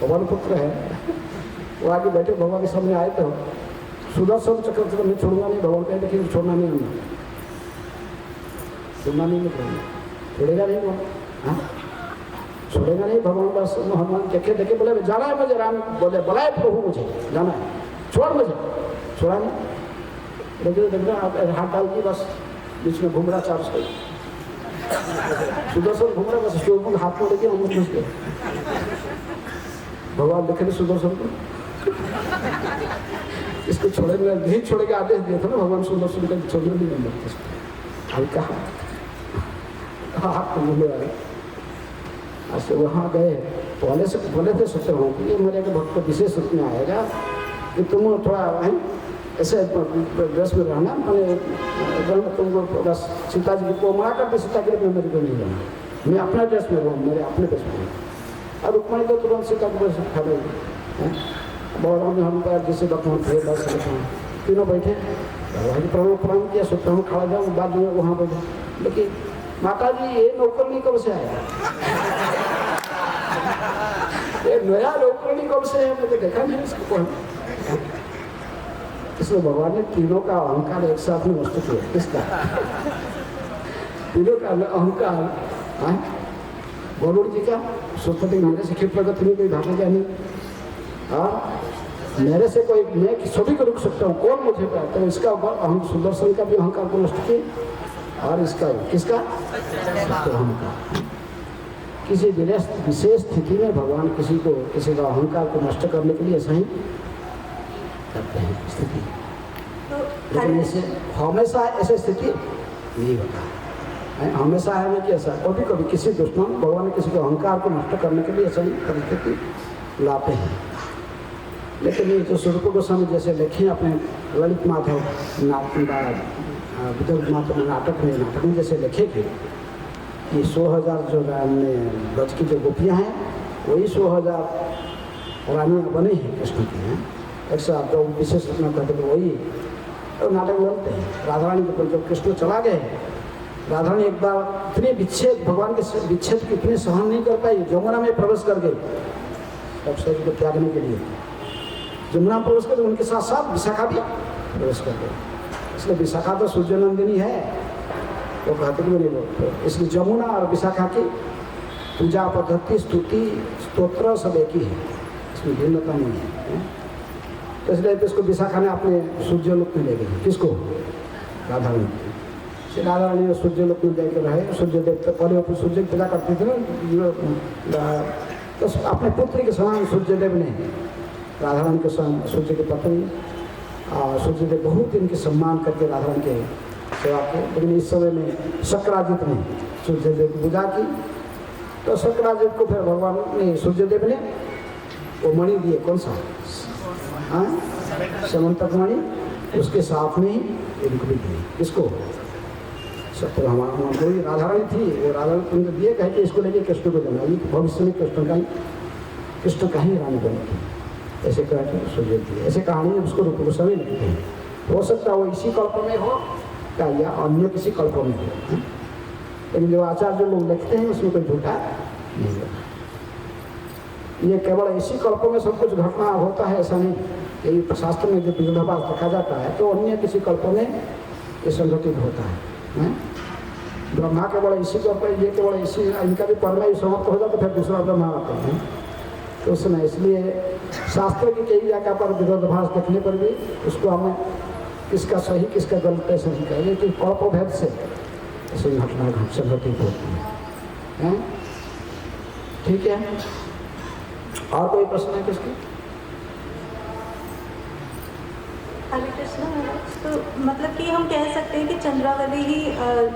पवन पुत्र है, वो आगे बैठे भगवान के सामने आए तो सुदर्शन चक्र तो मैं छोड़ूंगा नहीं, भगवान कहे लेकिन छोड़ना नहीं, हमने छोड़ना नहीं, छोड़ेगा नहीं वो, हाँ छोड़ेगा नहीं भगवान। बस हनुमान देखे देखे बोले जाना है मुझे, राम बोले बुलाए प्रभु मुझे जाना है, छोड़ मुझे, छोड़ा नहीं। लेकिन देख रहा आप हाथ डाल दी, बस बीच में घूम रहा चार से सुदर्शन घूम रहा, बस शिव हाथ में लेके हम घुस गए। भगवान देखे थे सुदर्शन को, इसको छोड़ेंगे नहीं छोड़ेंगे आदेश दिया था ना भगवान सुदर्शन का, छोड़ने नहीं मिलता हल्का हाथ में बोले आए। ऐसे वहाँ गए, पहले से बोले थे सोचे हूँ कि ये मेरे के भक्त विशेष रूप में आएगा कि तुम थोड़ा ऐसे ड्रेस में रहना, मैंने तुमको बस सीता जी को मना कर दे, सीता के लिए मेरे को नहीं रहना, मैं अपना ड्रेस में रहूँ, मेरे अपने ड्रेस में। अब रुक्मणी तो तुरंत सीता को ड्रेस खा रही, बलराम ने हम पर जैसे बकवान थे, बस तीनों बैठे, भगवान प्रभु प्रणाम किया, सोचता हूँ खड़ा जाऊँ, बाद में वहाँ बैठे, लेकिन माता जी ये नौकरनी कब से आया, ये नया नौकरनी कब से है, मैंने देखा नहीं इसको कौन। इसलिए भगवान ने तीनों का अहंकार एक साथ में नष्ट किया, किसका तीनों का अहंकार, गरुड़ जी का सोचते थे मेरे से क्षिप्र प्रगति में कोई भागेगा नहीं, और मेरे से कोई, मैं सभी को रुक सकता हूँ, कौन मुझे पाए, तो इसका हम सुदर्शन का भी अहंकार को नष्ट किए, और इसका किसका अहंकार। किसी विशेष स्थिति में भगवान किसी का अहंकार को नष्ट करने के लिए ऐसा ही करते हैं स्थिति, लेकिन ऐसे हमेशा ऐसी स्थिति नहीं होता है, हमेशा है ना कि ऐसा कभी कभी किसी दुश्मन भगवान ने किसी के अहंकार को नष्ट करने के लिए ऐसा ही परिस्थिति लाते हैं। लेकिन ये जो स्वरूप गोस्वामी जैसे लिखे अपने ललित माधव विदर्भ माधव नाटक में जैसे लिखे थे कि 100,000 जो ब्रज की जो गोपियाँ हैं वही 100,000 रानियाँ बनी हैं कृष्ण की हैं, 108 जो विशेष अपना कहते थे वही तो नाटक बनते हैं। राधा रानी के जब कृष्ण चला गए, राधा रानी एक बार इतने विच्छेद भगवान के विच्छेद की इतने सहन नहीं कर पाई, जमुना में प्रवेश कर गई सब शरीर को त्यागने के लिए, जमुना प्रवेश कर, उनके साथ साथ विशाखा भी प्रवेश कर गए। इसलिए विशाखा तो सूर्यनंदिनी है, वो कहते कि नहीं बोलते, इसलिए जमुना और विशाखा की पूजा पद्धति स्तुति स्तोत्र सब एक ही है, इसमें भिन्नता नहीं है। तो इसलिए तो इसको विशाखा ने अपने सूर्यलोक में ले गई, किसको राधा रानी, राधा रानी सूर्यलोक में जाकर रहे, सूर्य देवता पहले सूर्य पूजा करते थे ना, तो अपने पुत्री के समान सूर्यदेव ने राधा रानी के समान सूर्य के पत्नी सूर्यदेव बहुत इनके सम्मान करके राधा रानी के सेवा की। लेकिन इस समय में शक्राजित ने सूर्यदेव की पूजा की, तो शक्राजित को फिर भगवान ने सूर्यदेव ने वो मणि दिए, कौन सा समंतक मणि, उसके साथ में ही इनको भी दिए, किसको सत्य हमारी राधा रानी थी, वो राधा रानी उनको दिए, कहे कि इसको लेके कृष्ण को देना, भविष्य में कृष्ण का ही रानी बनेगी, ऐसे कहते सूर्य दिए। ऐसे कहानी उसको रूप गोस्वामी लिखते हैं, हो सकता है वो इसी कल्प में हो क्या या अन्य किसी कल्प में हो, लेकिन जो आचार्य लोग लिखते हैं उसमें कोई झूठा नहीं होता। ये केवल इसी कल्प में सब कुछ घटना होता है ऐसा नहीं, यही शास्त्र में जो विरोधाभास देखा जाता है तो अन्य किसी कल्प में ये संघटित होता है। ब्रह्मा केवल इसी कल्प, ये केवल इसी, इनका भी परमायु समाप्त हो जाता तो फिर दूसरा ब्रह्मा आते हैं, तो उसमें इसलिए शास्त्र की कई जगह पर विरोधाभास देखने पर भी उसको हमें किसका सही किसका गलत ऐसा नहीं कहेंगे कि कल्प भेद से ऐसी घटना संघटित होती है। ठीक है, और कोई प्रश्न है किसकी? कृष्ण महाराज, तो मतलब कि हम कह सकते हैं कि चंद्रावली ही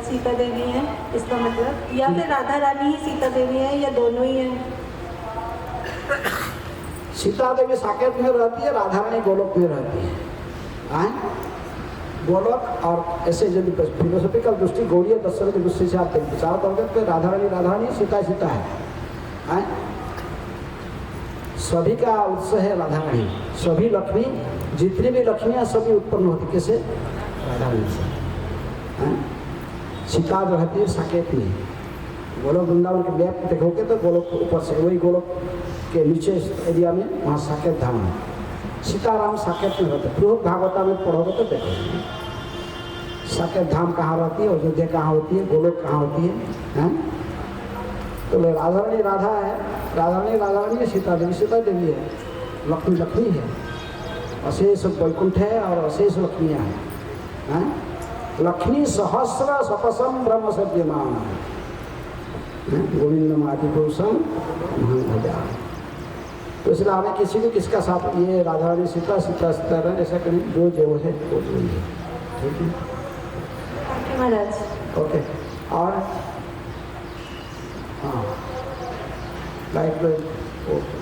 सीता देवी है, इसका मतलब, या फिर राधा रानी ही सीता देवी है, या दोनों ही हैं? सीता देवी साकेत में रहती है, राधा रानी गोलोक में रहती है। गोलोक और ऐसे यदि फिलोसॉफिकल दृष्टि गौड़ीय दर्शन की दृष्टि से आप विचार करोगे तो राधा रानी सीता सीता है। सभी का उत्स है राधा रानी, सभी लक्ष्मी, जितनी भी लक्ष्मियाँ सभी उत्पन्न होती कैसे? राधा रानी से। सीता जो रहती है साकेत में, गोलोक वृंदावन के मैप देखोगे तो गोलोक के ऊपर से, वही गोलोक के नीचे एरिया में वहाँ साकेत धाम है। सीताराम साकेत में रहते, बृहद भागवता में पढ़ोगे तो देखोगे साकेत धाम कहाँ रहती है, अयोध्या कहाँ होती है, गोलोक कहाँ होती है? तो राधा रानी राधा है, राधा रानी है, सीता देवी है, लक्ष्मी है, अशेष वैकुंठ है और अशेष लक्ष्मियाँ हैं। लक्ष्मी सहस्र सपसम ब्रह्म सद्यमान गोविंदम आदि पुरुषम महान भजा। तो इसलिए हमें किसी को किसका साथ, ये राधा रानी सीता रानी ऐसा करें, जो है वो जो है। ठीक है महाराज। ओके। और हाँ light okay.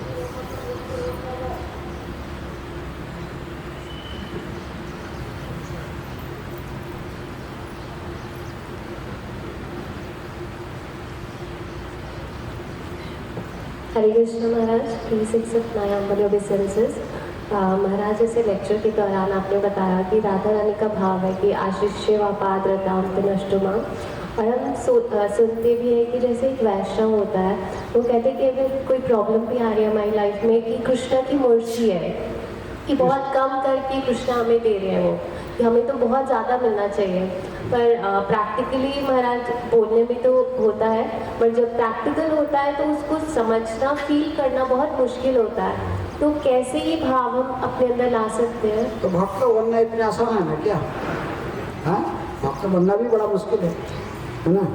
Hare Krishna Maharaj, please accept my humble obeisances. Maharaj, जैसे लेक्चर के दौरान आपने बताया कि राधा रानी का भाव है कि आशिष्य व पाद्रताम तनष्टुमा, और हम सुनते भी हैं कि जैसे एक वैष्णव होता है, वो कहते हैं कि अगर कोई प्रॉब्लम भी आ रही है हमारी लाइफ में कि कृष्णा की मर्जी है कि बहुत कम करके कृष्णा हमें दे रहे हैं, वो कि हमें तो बहुत ज़्यादा मिलना चाहिए, पर प्रैक्टिकली महाराज बोलने में तो होता है, पर जब प्रैक्टिकल होता है तो उसको समझना, फील करना बहुत मुश्किल होता है। तो कैसे ये भाव हम अपने अंदर ला सकते हैं? तो भक्त बनना इतना आसान है ना क्या? हाँ, भक्त बनना भी बड़ा मुश्किल है ना?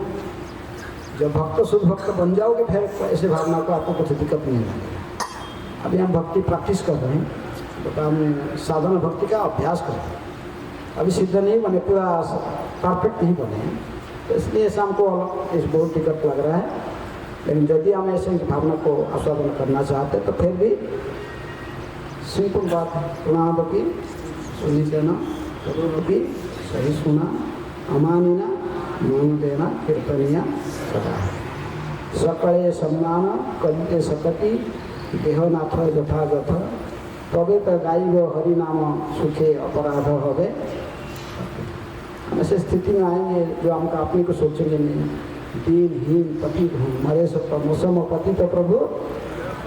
जब भक्त शुद्ध भक्त बन जाओगे फिर ऐसे भावना को आपको कुछ दिक्कत नहीं लगेगा। अभी हम भक्ति प्रैक्टिस कर रहे हैं, तो हम साधना भक्ति का अभ्यास कर रहे हैं, अभी सिद्ध नहीं बने, पूरा परफेक्ट नहीं बने हैं, तो इसलिए ऐसा हमको इस बहुत दिक्कत लग रहा है। लेकिन यदि हम ऐसे भावना को आस्वादन करना चाहते तो फिर भी सिंपल बात है, प्रणाम सुनी देना, की सही सुना, अमानिना मान देना, कीर्तनिया सदा सकले सम्मान कलिते सकती देहनाथ यथायथ तबे तो गाइब हरिनाम सुखे अपराध होवे। हम ऐसे स्थिति में आएंगे जो हमका अपने को सोचेंगे नहीं, दीनहीन पतित हूँ, मरे सब मौसम पतित प्रभु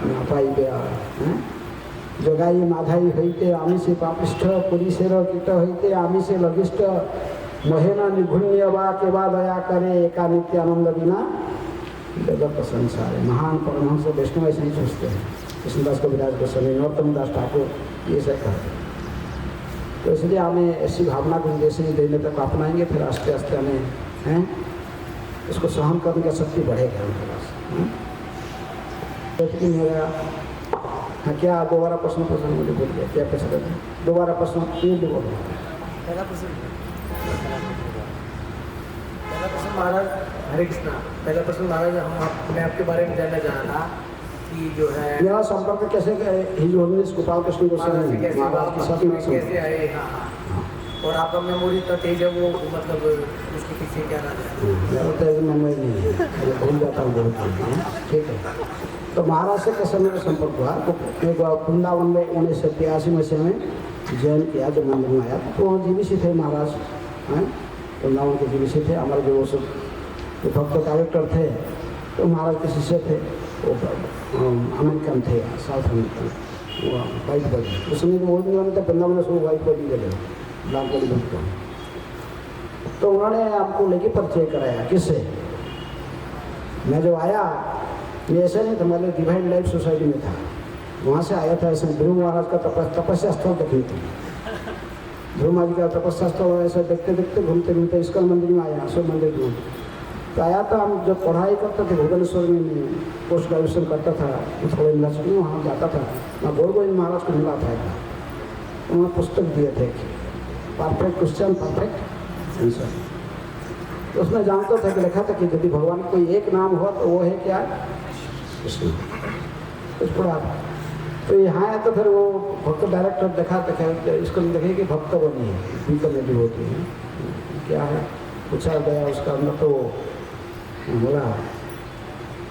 न पाई गया। जगाई माधाई होते आमिषे पापिष्ठ पुरीशेर कीट होते आमिषे लघिष्ठ महेना निघुण्य वा के बाद दया करे एका नित्यानंद बिना जगत संसार। महान परमहंस वैष्णव ऐसे ही सोचते हैं, कृष्णदास कविराज गोस्वामी, नरोत्तम दास ठाकुर, ये सब कहते हैं। तो इसलिए हमें ऐसी भावना को जैसे ही देने तक अपनाएंगे, फिर आस्ते आस्ते हमें इसको सहन करने की शक्ति बढ़ेगा उनके पास। तो मेरा हाँ, क्या दोबारा प्रश्न मुझे बोल गया, क्या कैसे करते हैं? दोबारा प्रश्न ये भी बोल पहला प्रश्न महाराज, हरे कृष्णा। पहला प्रश्न महाराज, मैं आपके बारे में जानना चाह रहा था कि जो है मेरा संपर्क कैसे हिज होलीनेस गोपाल कृष्ण गोस्वामी कैसे आए। हाँ, और आपका मेमोरी इतना तेज है, वो मतलब उसके पीछे क्या रहा है? मेरा तेज मेमोरी नहीं है, मैं भूल जाता हूँ बहुत। ठीक है, तो महाराज से कैसे मेरा संपर्क हुआ? तो मैं वृंदावन में 1983 मसीह में जैन किया, जब मंदिर में आया तो वहाँ जीवित थे महाराज, वृंदावन के जीवित थे। हमारे जो वो सब जो भक्त डायरेक्टर थे तो महाराज के शिष्य थे, वो अमेरिकन थे, साउथ अमेरिकन, वो वाइट बॉडी। उस समय तो वो दिन तो वृंदावन में सब वाइट बॉडी गए, ब्लैक बॉडी बनता। तो उन्होंने आपको लेके परिचय कराया। किससे? मैं जब आया, मैं ऐसा नहीं था, मतलब डिवाइन लाइफ सोसाइटी में था, वहाँ से आया था। ऐसे ध्रुव महाराज का तपस्या स्थल देखने थे, ध्रुव महाराज का तपस्या स्थल, ऐसे देखते देखते घूमते घूमते इस्कॉन मंदिर में आया, शिव मंदिर में। तो आया था, हम जब पढ़ाई करते थे भुवनेश्वर में, पोस्ट ग्रेजुएशन करता था, थोड़े यूनिवर्सिटी में वहाँ जाता था, मैं गोविंद महाराज को मिला था, उन्होंने पुस्तक दिए थे परफेक्ट क्वेश्चन परफेक्ट आंसर। तो उसमें जानता था कि लिखा था कि यदि भगवान कोई एक नाम हुआ तो वो है क्या, कृष्ण। कुछ पढ़ा तो यहाँ आया तो फिर वो भक्त डायरेक्टर देखा इसको देखे कि भक्त बनी है, भी कमेटी होती है क्या है, पूछा गया उसका अंदर तो बोला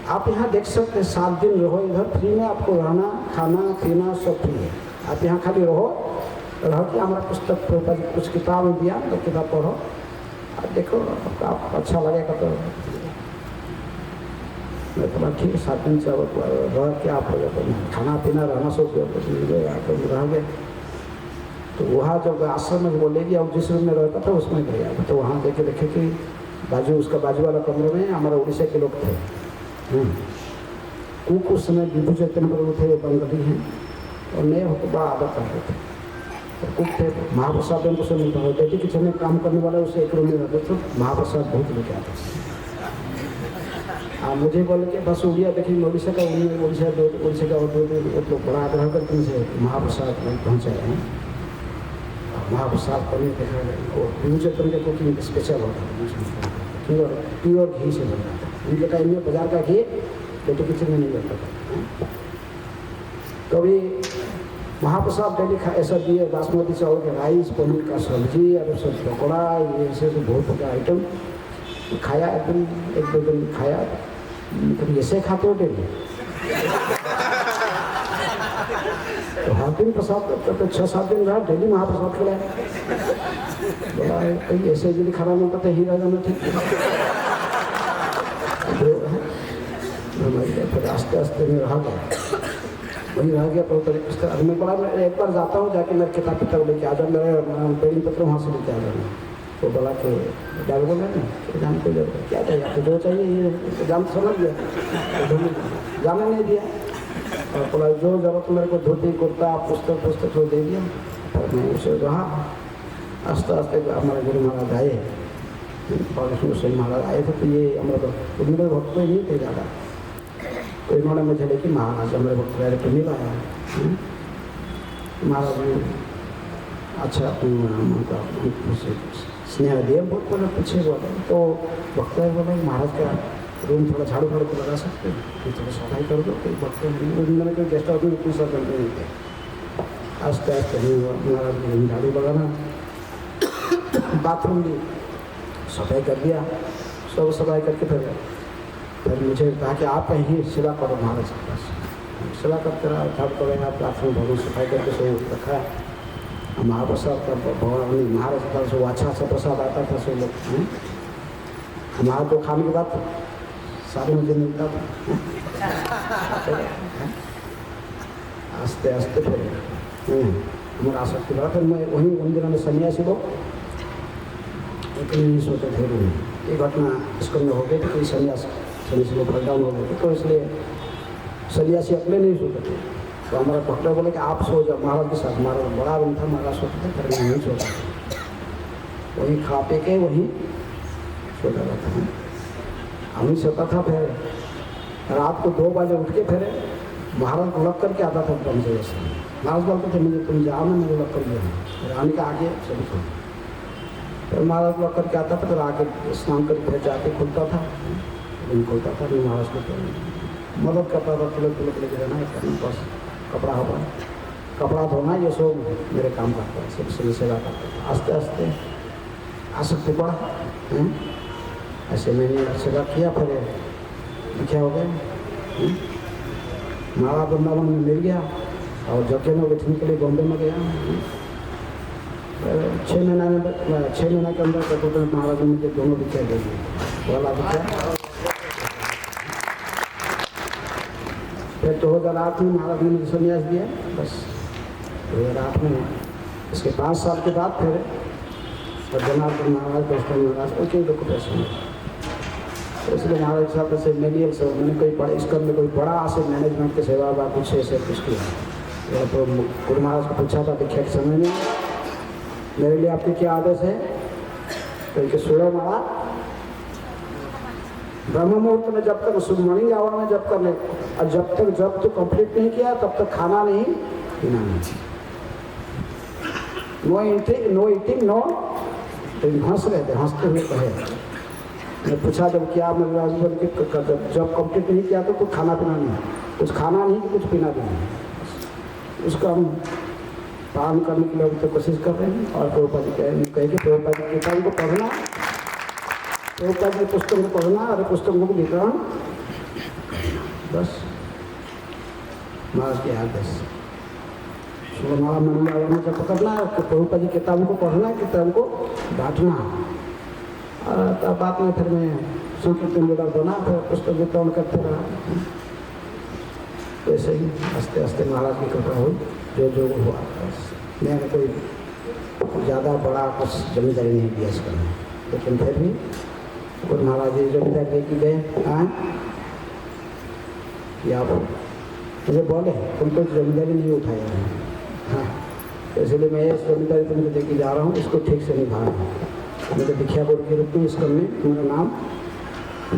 आप यहाँ देख सकते हैं 7 दिन रहो इधर, फ्री में आपको रहना खाना पीना सब फ्री है, आप यहाँ खाली रहो कि हमारा पुस्तक कुछ किताब दिया तो किताब पढ़ो, आप देखो आपको अच्छा लगेगा तो मैं बोला ठीक है 7 दिन से रह के आप खाना पीना रहना सब रह गए। तो वहाँ जब आश्रम में वो ले गया और जिस रूम में रहता था उसमें गया तो वहाँ देखे कि बाजू उसका बाजू वाला कमरे में हमारे उड़ीसा के लोग थे। कुक उस समय विभू चैतन्य प्रभु थे, वो बंगाली हैं और नए होते बड़ा आदर करते थे। और कुक थे महाप्रसाद उनको से मिलता था, बेटी किचन में काम करने वाले उसे एक रूम में रहते थे, महाप्रसाद बहुत लेके आते थे। मुझे बोले कि बस उड़िया देखिए उड़ीसा का उड़ीसा का लोग बड़ा आग्रह करके मुझे महाप्रसाद पहुँचाए हैं। महाप्रसाद पनीर देखा गया और विभू चैतन्य का कुकिंग स्पेशल होता है, प्योर घी से बनता था। उनके टाइम में बाजार का घी बेटे किचन में नहीं बनता था। कभी महाप्रसाद डेली ऐसा दिए बासमती चावल के राइस, पनीर का सब्जी और सब पकौड़ा, ये ऐसे बहुत बड़ा आइटम खाया। एक दो दिन खाया, कभी ऐसे खाते हो डेली तो हर दिन प्रसाद करते 6-7 दिन रहा, डेली महाप्रसाद खिलाया। बोला कहीं ऐसे यदि खाना मिलता था हीरा जाना ठीक फिर आस्ते आस्ते में रह गया, वही रह गया। तो मैं बोला मैं एक बार जाता हूँ जाके मेरे किताब लेके आ जाओ, मेरे पेड़ी पत्र वहाँ से लेके आ जाऊँगा। तो बोला कि डर बोल रहे हैं जान को जरूरत क्या चाहिए आपको, जो चाहिए ये जान तो समझ गया, जाने नहीं दिया। और बोला जो जरूरत मेरे को धोती कुर्ता पुस्तक जो दे दिया। और मैं उसे रहा आस्ते आस्ते हमारे गुरु महाराज आए और उसमें महाराज आए थे। तो ये हमारे मेरे भक्त तो नहीं थे ज़्यादा, तो इन्होंने मुझे लेके महाराज हमारे भक्त डायरेक्ट मिला है महाराज अच्छा स्नेह दिया बहुत बड़ा पीछे बोला। तो भक्त बोला महाराज का रूम थोड़ा झाड़ू फाड़ू को लगा सकते हैं, थोड़ा सफाई कर दो। कोई भक्त मैंने कोई गेस्ट हाउस में इतनी सब करते नहीं थे। आस्ते आस्ते महाराज ने झाड़ू लगाना, बाथरूम भी सफाई कर दिया, सब सफाई करके फिर मुझे कहा कि आप कहीं सेवा करो महाराज के पास। सेवा करते रहा, झाड़ू करें आप बाथरूम भगवान सफाई करके सब रखा। महाप्रसाद का भगवान महाराज का जो अच्छा प्रसाद आता था सब लोग हमारा तो खाने के बाद सारे मुझे मिलता था। आस्ते आस्ते फिर हमारा आसक्ति बढ़ा। फिर मैं वहीं उन दिनों में सन्यासी लोग एक नहीं सोचे थे ये घटना इसको में हो गई थी कि सन्यासी लोग ब्रेकडाउन हो गए थे, तो इसलिए सन्यासी अपने नहीं सोते थे। तो हमारा डॉक्टर बोले कि आप सो जाओ महाराज के साथ। हमारा बड़ा रूम था, महाराज सोते थे, फिर मैं नहीं सोता, वहीं खा पी के वहीं सोता रहता था। हम ही सोता था। फिर रात को 2 बजे उठ के फिर महाराज को लग करके आता था एकदम से। महाराज बोलते थे मुझे तुम जाओ ना, मुझे लग कर दिया आने के आगे सभी को। फिर महाराज लग करके आता था, फिर आगे स्नान करके फिर जाके खुलता था, दिन खुलता था। मैं महाराज को मदद करता था, तुलक लेके रहना है बस, कपड़ा धोना ये सब मेरे काम करता है, सबसे सेवा करता था। आस्ते आस्ते आसक्ति बढ़ा, ऐसे मैंने सेवा किया। फिर क्या हो गया माला वृंदावन में मिल गया और जबकि मैं बैठने के लिए बॉम्बे में गया। 6 महीना के अंदर तो महाराज ने मुझे दोनों दिखाई दे दिए, वाला दिखा। फिर 2008 में महाराज ने मुझे संन्यास दिया। बस 2008 में इसके 5 साल के बाद फिर जनार्दन महाराज वैष्णव महाराज और कई लोग पैसे तो इसलिए महाराज के साथ ऐसे मेडियल से मैंने कोई बड़ा इसका में कोई बड़ा ऐसे मैनेजमेंट की सेवा बा कुछ ऐसे कुछ किया। तो गुरु महाराज को पूछा था दीक्षा के समय में मेरे लिए आपके क्या आदेश है, तो सूर्य महाराज ब्रह्म मुहूर्त में जब तक सुमणि आवर में जब कर ले, और जब तक जब तो कंप्लीट नहीं किया तब तक खाना नहीं पीना नहीं। No eating no. हंस रहे थे, हंसते हुए कहे। मैं पूछा जब क्या मैं राजभर के जब कंप्लीट नहीं किया तो कुछ खाना पीना नहीं, कुछ खाना नहीं कि कुछ पीना भी नहीं। उसका हम पालन करने के लिए अभी तो कोशिश कर रहे हैं। और प्रभुपाद जी कहे कि प्रभुपाद जी की किताब को पढ़ना, प्रभुपाद जी पुस्तकों को पढ़ना और पुस्तकों को वितरण, बस महाराज के आदेश। सुबह में जब पकड़ना है तो प्रभुपाद जी किताबों को पढ़ना, किताबों को बांटना। और तब बाद में फिर मैं संकीर्तन लीडर बना, फिर पुस्तक वितरण करते रहा। वैसे ही आस्ते आस्ते महाराज की कृपा हुई, जो हुआ। बस मैंने कोई ज़्यादा बड़ा कुछ जमींदारी नहीं दिया इसका, लेकिन फिर भी गुरु महाराज जी जमींदारी लेके गए। हाँ कि आप मुझे बोले तुम तो जमींदारी नहीं उठाया है। हाँ इसलिए मैं इस जमींदारी तुमको लेके जा रहा हूँ, इसको ठीक से निभाना है। मेरे दीक्षा गुरु के रूप में इस कम में तुम्हारा नाम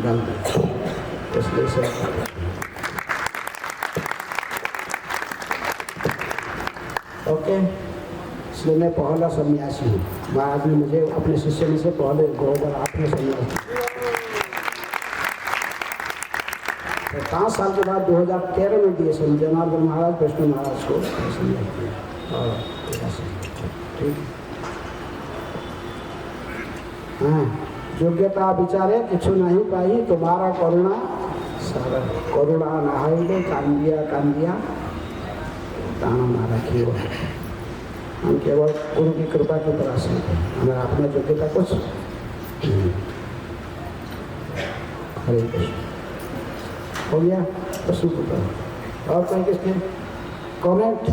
डाल दिया, इसलिए सब ओके। इसलिए मैं पहला सन्यासी हूँ। महाराज ने मुझे अपने शिष्य में से पहले 2008 में सन्यासी, 5 साल के बाद 2013 में दिए सन जनार्दन महाराज वैष्णव महाराज को सन्यासी। ठीक। हाँ योग्यता विचारे किछु नहीं पाई, तुम्हारा करुणा सारा करुणा नहाइले कांदिया ताना ना रखिए। हम केवल गुरु की कृपा की तरह से हमारा अपना योग्यता कुछ नहीं। हरे कृष्ण। हो गया प्रश्न पूछा और कोई किसके कमेंट?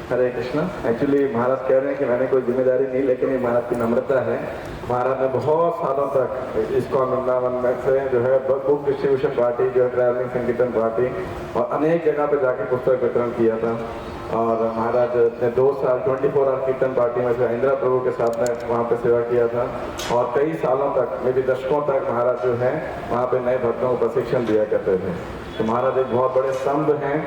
हरे कृष्णा। एक्चुअली महाराज कह रहे हैं कि मैंने कोई जिम्मेदारी नहीं, लेकिन ये महाराज की नम्रता है। महाराज ने बहुत सालों तक इस्कॉन वृंदावन में से जो है बुक डिस्ट्रीब्यूशन पार्टी, जो है ट्रैवलिंग संकीर्तन पार्टी, और अनेक जगह पे जाके पुस्तक वितरण किया था। और महाराज ने 2 साल 24 आवर कीर्तन पार्टी में से इंदिरा प्रभु के साथ में वहाँ पे सेवा किया था। और कई सालों तक, मे भी दशकों तक महाराज जो है वहाँ पे नए भक्तों को प्रशिक्षण दिया करते थे। तो महाराज एक बहुत बड़े स्तंभ हैं